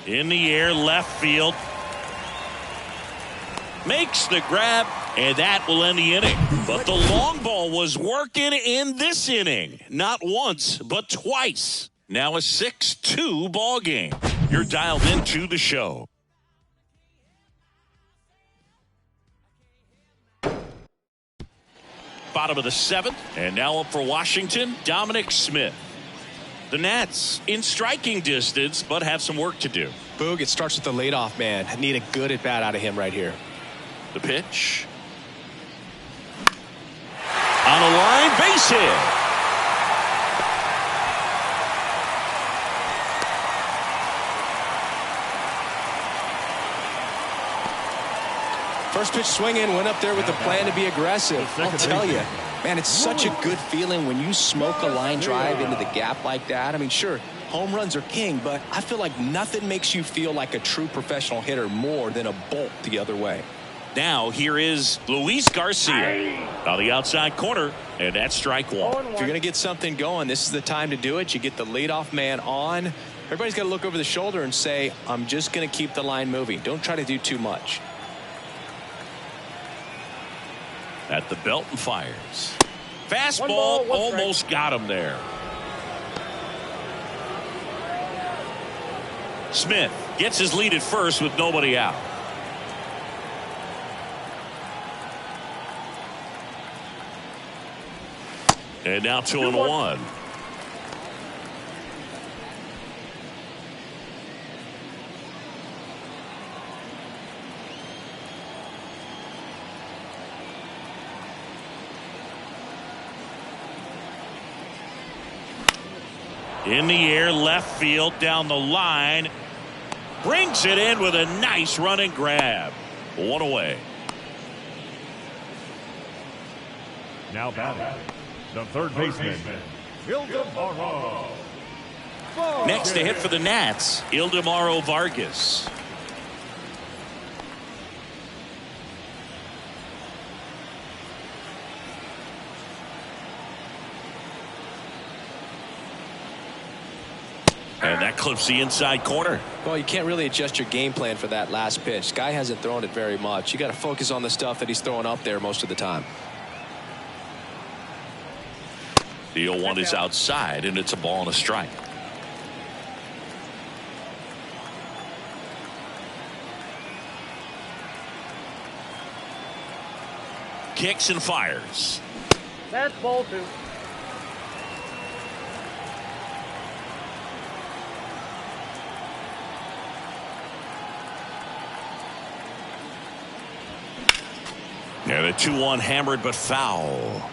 In the air, left field. Makes the grab, and that will end the inning. But the long ball was working in this inning. Not once, but twice. Now a 6-2 ball game. You're dialed into the show. Bottom of the 7th, and now up for Washington, Dominic Smith. The Nats in striking distance, but have some work to do. Boog, it starts with the leadoff man. I need a good at-bat out of him right here. The pitch. On a line, base hit. First pitch swinging, went up there with the plan to be aggressive. I'll tell you, man, it's such a good feeling when you smoke a line drive into the gap like that. I mean, sure, home runs are king, but I feel like nothing makes you feel like a true professional hitter more than a bolt the other way. Now here is Luis Garcia on the outside corner, and that's strike one. If you're going to get something going, this is the time to do it. You get the leadoff man on. Everybody's got to look over the shoulder and say, I'm just going to keep the line moving. Don't try to do too much. At the belt and fires. Fastball almost got him there. Smith gets his lead at first with nobody out. And now 2-1. In the air, left field, down the line. Brings it in with a nice running grab. One away. Now batting, the third baseman, Ildemaro. Next to hit for the Nats, Ildemaro Vargas. And that clips the inside corner. Well, you can't really adjust your game plan for that last pitch. Guy hasn't thrown it very much. You got to focus on the stuff that he's throwing up there most of the time. The 0-1 is outside, and it's a ball and a strike. Kicks and fires. That's ball 2. And a 2-1 hammered but foul.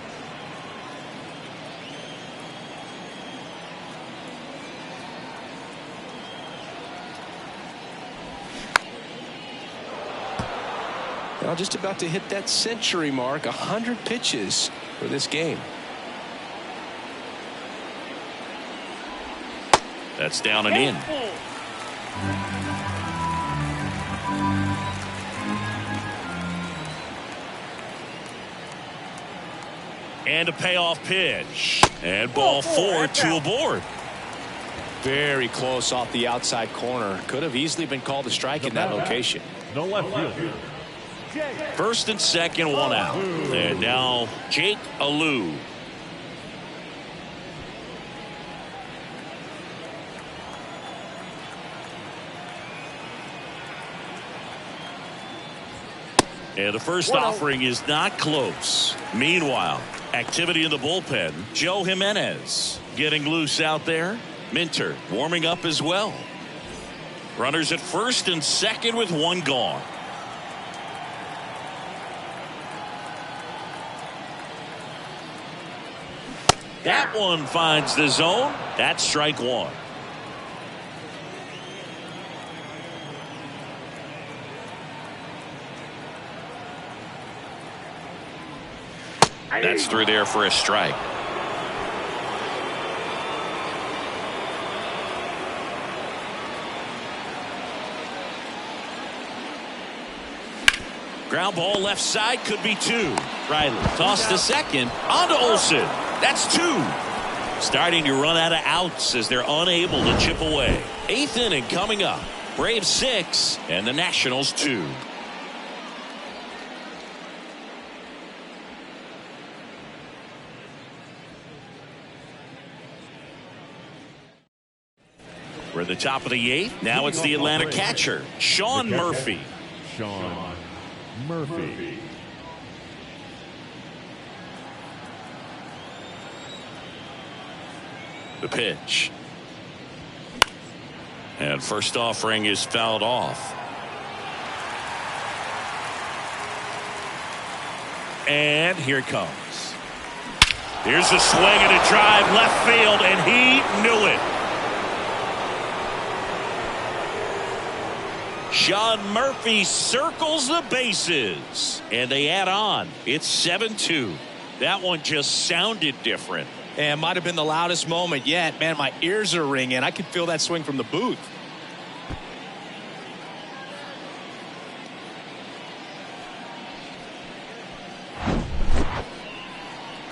Now just about to hit that century mark. 100 pitches for this game. That's down and in. And a payoff pitch. And ball 4, 2 aboard. Very close off the outside corner. Could have easily been called a strike in that location. No left field. First and second, 1 out. And now Jake Alou. And the first offering is not close. Meanwhile, activity in the bullpen. Joe Jimenez getting loose out there. Minter warming up as well. Runners at first and second with 1 gone. That one finds the zone. That's strike 1. That's through there for a strike. Ground ball left side, could be 2. Riley toss to second, on to Olsen. That's 2. Starting to run out of outs as they're unable to chip away. 8th inning coming up. Braves 6 and the Nationals 2. We're at the top of the 8th. Now it's the Atlanta catcher, Sean Murphy. Sean Murphy. The pitch. And first offering is fouled off. And here it comes. Here's a swing and a drive left field, and he knew it. Sean Murphy circles the bases, and they add on. It's 7-2. That one just sounded different. And might have been the loudest moment yet. Man, my ears are ringing. I could feel that swing from the booth.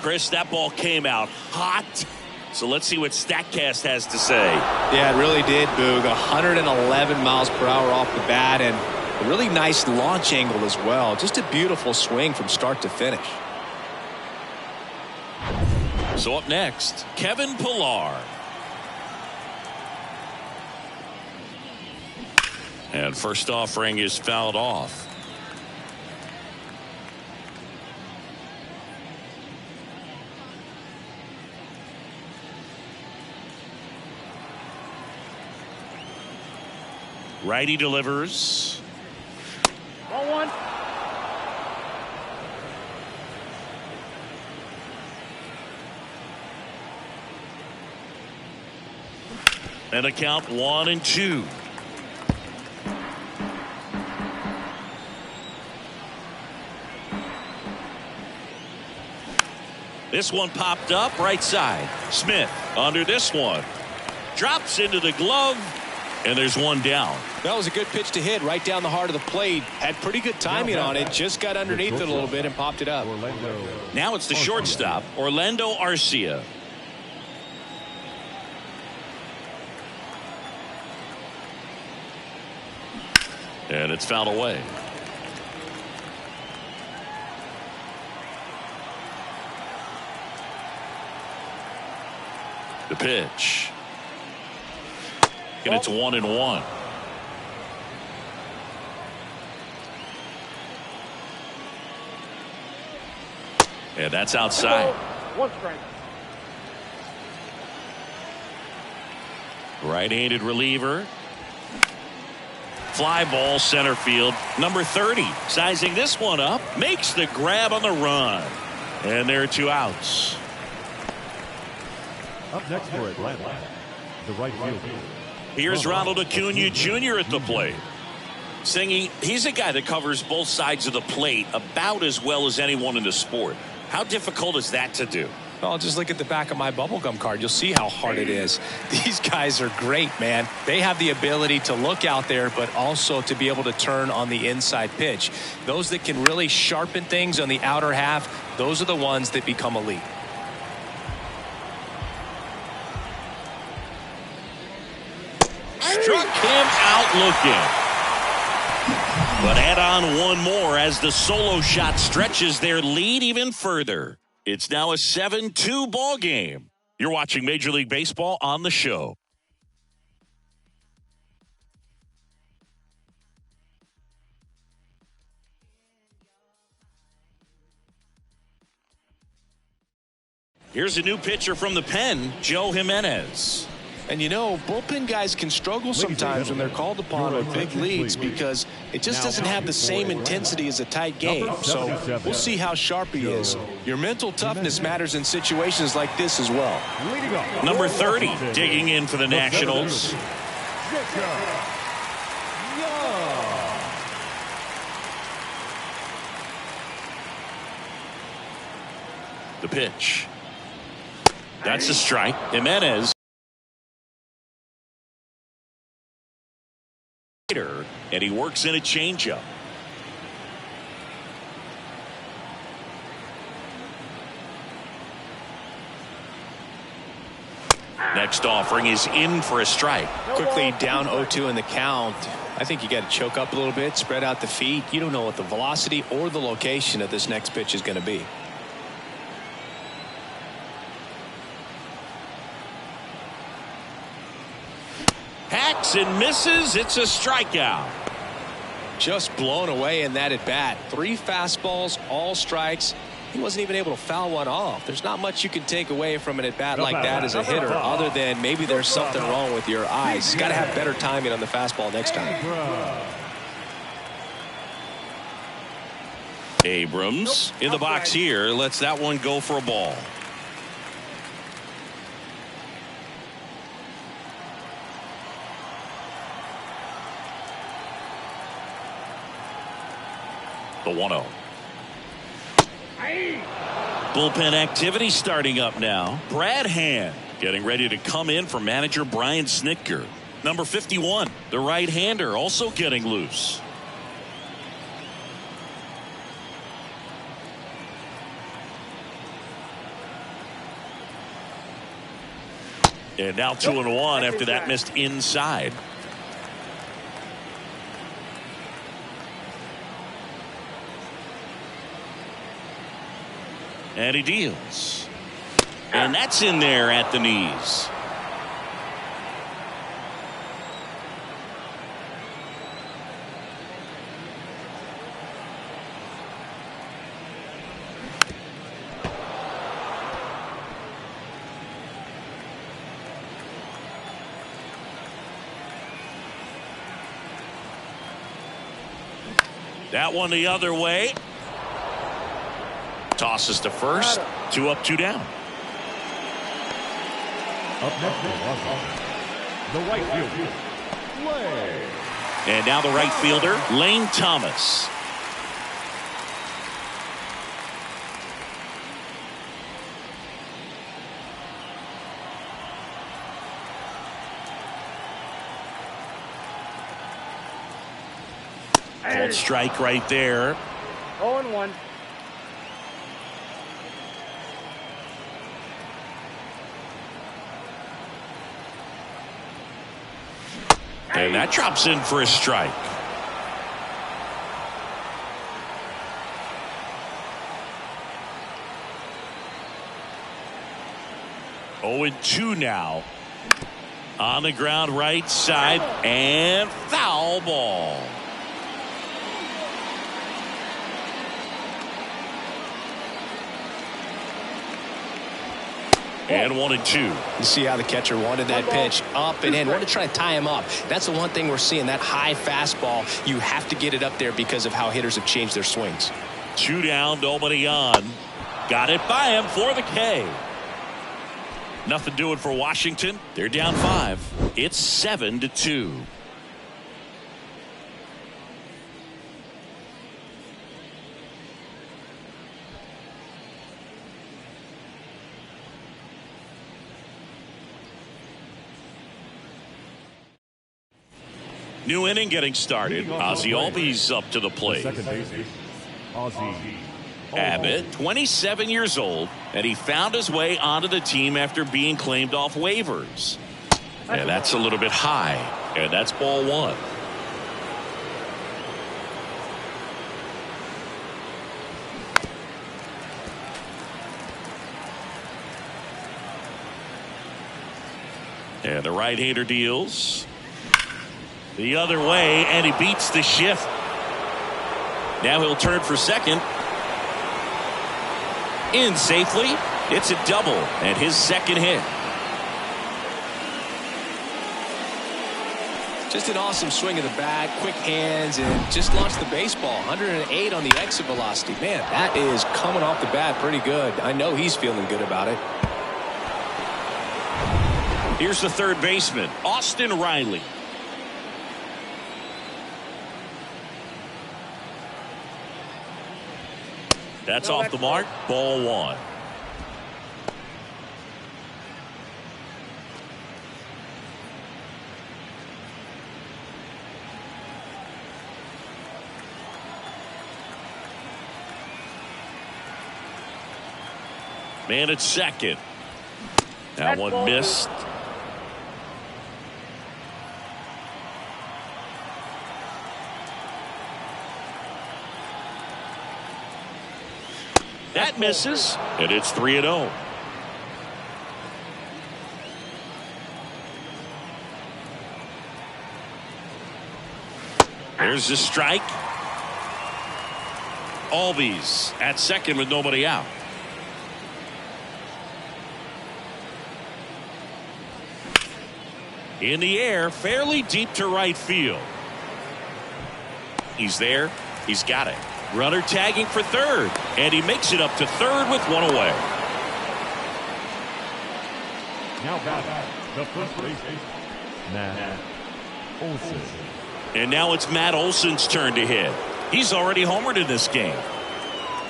Chris, that ball came out hot. So let's see what StatCast has to say. Yeah, it really did, Boog. 111 miles per hour off the bat, and a really nice launch angle as well. Just a beautiful swing from start to finish. So up next, Kevin Pillar. And first offering is fouled off. Righty delivers. 1-1. And a count 1-2. This one popped up right side. Smith under this one. Drops into the glove. And there's one down. That was a good pitch to hit right down the heart of the plate. Had pretty good timing on it. Just got underneath it a little bit and popped it up. Now it's the shortstop, Orlando Arcia. And it's fouled away. The pitch. And it's 1-1. And that's outside. One strike. Right-handed reliever. Fly ball center field. Number 30 sizing this one up. Makes the grab on the run. And there are 2 outs. Up next for Atlanta, the right fielder. Here's Ronald Acuna Jr. at the plate. Singy, he's a guy that covers both sides of the plate about as well as anyone in the sport. How difficult is that to do? Well, just look at the back of my bubblegum card. You'll see how hard it is. These guys are great, man. They have the ability to look out there, but also to be able to turn on the inside pitch. Those that can really sharpen things on the outer half, those are the ones that become elite. Struck him out looking. But add on one more as the solo shot stretches their lead even further. It's now a 7-2 ball game. You're watching Major League Baseball on the show. Here's a new pitcher from the pen, Joe Jimenez. And you know, bullpen guys can struggle sometimes when they're called upon with big leads because it just doesn't have the same intensity as a tight game. So we'll see how sharp he is. Your mental toughness matters in situations like this as well. Number 30 digging in for the Nationals. The pitch. That's a strike. Jimenez. And he works in a changeup. Next offering is in for a strike. Quickly down 0-2 in the count. I think you got to choke up a little bit, spread out the feet. You don't know what the velocity or the location of this next pitch is going to be. Hacks and misses. It's a strikeout. Just blown away in that at bat. 3 fastballs, all strikes. He wasn't even able to foul one off. There's not much you can take away from an at bat like that as a hitter, other than maybe there's something wrong with your eyes. He's got to have better timing on the fastball next time. Abrams in the box here lets that one go for a ball. The 1-0. Bullpen activity starting up now. Brad Hand getting ready to come in for manager Brian Snitker. Number 51, the right-hander, also getting loose. And now 2-1 after that missed inside. And he deals. And that's in there at the knees. That one the other way. Tosses to first. 2 up, 2 down. Up next, the right fielder, Lane. And now the right fielder, Lane Thomas. Called strike right there. 0-1. And that drops in for a strike. Oh, and 2 now. On the ground right side and foul ball. And 1-2. You see how the catcher wanted that pitch up and in. Wanted to try to tie him up. That's the one thing we're seeing, that high fastball. You have to get it up there because of how hitters have changed their swings. 2 down, nobody on. Got it by him for the K. Nothing doing for Washington. They're down 5. It's 7-2. New inning getting started. Ozzie Albies up to the plate. Second baseman, Ozzie Abbott, 27 years old, and he found his way onto the team after being claimed off waivers. And that's a little bit high, and that's ball 1. And the right-hander deals. The other way, and he beats the shift. Now he'll turn for second. In safely. It's a double, and his second hit. Just an awesome swing of the bat, quick hands, and just launched the baseball. 108 on the exit velocity. Man, that is coming off the bat pretty good. I know he's feeling good about it. Here's the third baseman, Austin Riley. That's off the mark. Ball 1. Man at second. That one missed. That misses, and it's 3-0. There's the strike. Albies at second with nobody out. In the air, fairly deep to right field. He's there. He's got it. Runner tagging for third, and he makes it up to third with one away. Now back the first baseman, Matt Olson. And now it's Matt Olson's turn to hit. He's already homered in this game.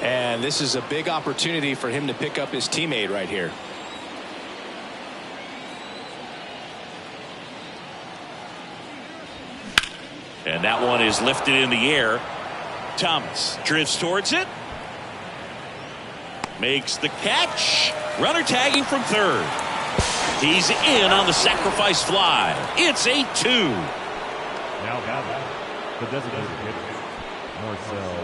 And this is a big opportunity for him to pick up his teammate right here. And that one is lifted in the air. Thomas drifts towards it. Makes the catch. Runner tagging from third. He's in on the sacrifice fly. It's 8-2. Now the designated hitter, Marcell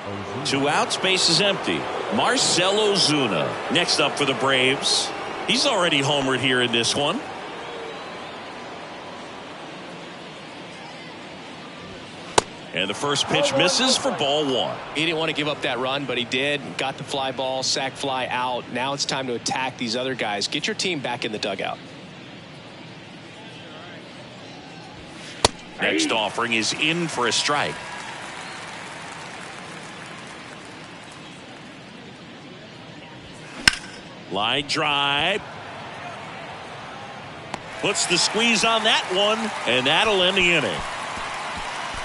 Ozuna. 2 outs, base is empty. Marcell Ozuna next up for the Braves. He's already homered here in this one. And the first pitch misses for ball 1. He didn't want to give up that run, but he did. Got the fly ball, sac fly out. Now it's time to attack these other guys. Get your team back in the dugout. Next offering is in for a strike. Line drive. Puts the squeeze on that one, and that'll end the inning.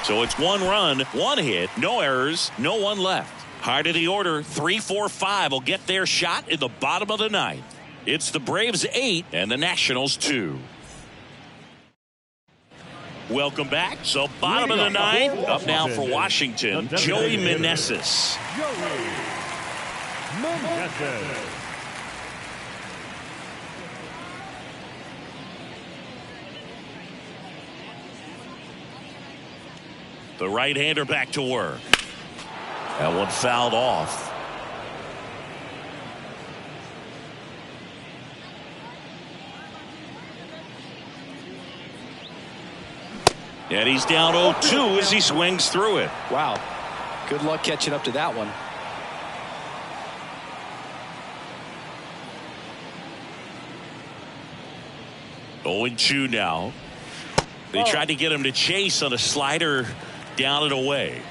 So it's 1 run, 1 hit, no errors, no one left. Heart of the order, 3-4-5 will get their shot in the bottom of the 9th. It's the Braves 8 and the Nationals 2. Welcome back. So bottom of the 9th, up now for Washington, Joey Meneses. The right-hander back to work. That one fouled off. And he's down 0-2 as he swings through it. Wow. Good luck catching up to that one. Oh, 0-2 now. They tried to get him to chase on a slider down and away.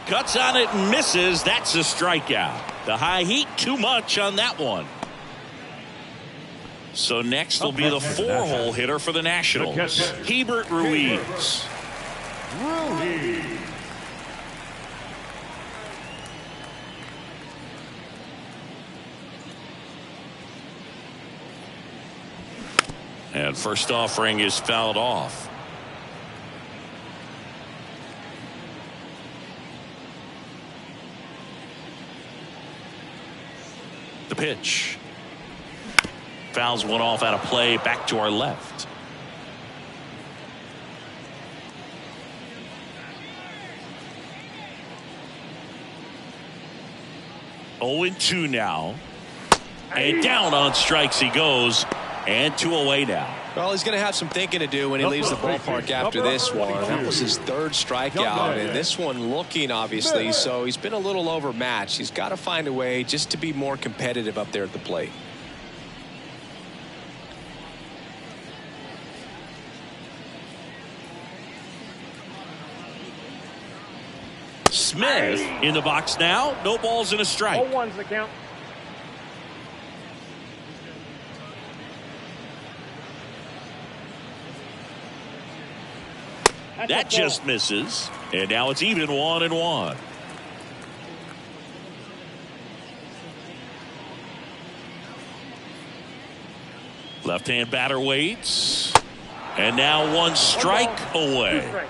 Cuts on it and misses. That's a strikeout. The high heat too much on that one. So next will be the 4-hole hitter for the Nationals, Hebert Ruiz. And first offering is fouled off. The pitch. Fouls one off out of play, back to our left. Oh, 0-2 now. And down on strikes he goes. And 2 away now. Well, he's going to have some thinking to do when he leaves the ballpark after this one. That was his 3rd strikeout, and this one looking, obviously, so he's been a little overmatched. He's got to find a way just to be more competitive up there at the plate. Smith in the box now. No balls and a strike. 0-1's the count. That just misses. And now it's even 1-1. Left-hand batter waits. And now 1 strike away.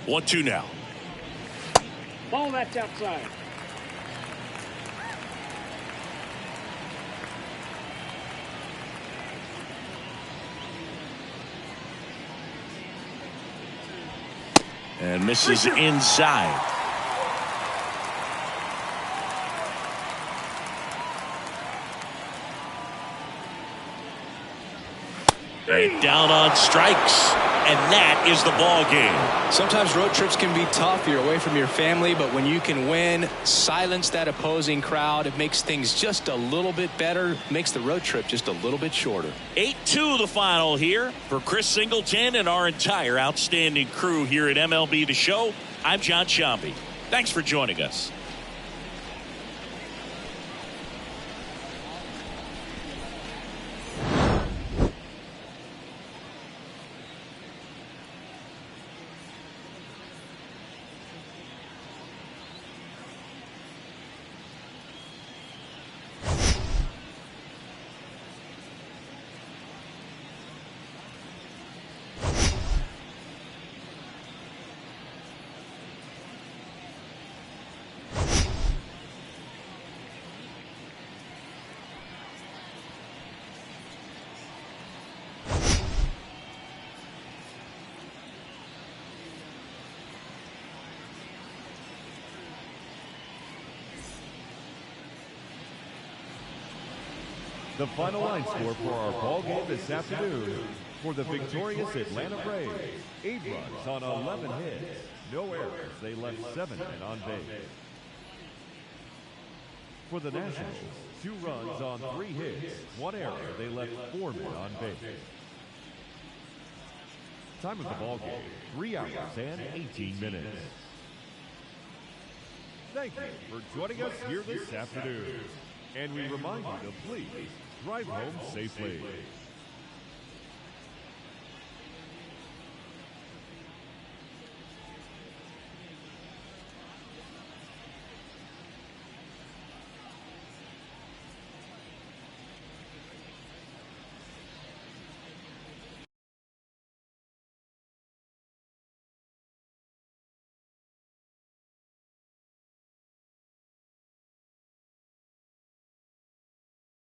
1-2 now. Ball that's outside. And misses inside. And down on strikes. And that is the ball game. Sometimes road trips can be tough. You're away from your family, but when you can win, silence that opposing crowd, it makes things just a little bit better, makes the road trip just a little bit shorter. 8-2 the final here for Chris Singleton and our entire outstanding crew here at MLB The Show. I'm John Sciambi. Thanks for joining us. The final line score for our ball game this afternoon: for the victorious Atlanta Braves, 8 runs on 11 hits, no errors. They left 7 men on base. For the Nationals, 2 runs on 3 hits, 1 error. They left 4 men on base. Time of the ball game: 3 hours and 18 minutes. Thank you for joining us here this afternoon. And we remind you to please drive home safely.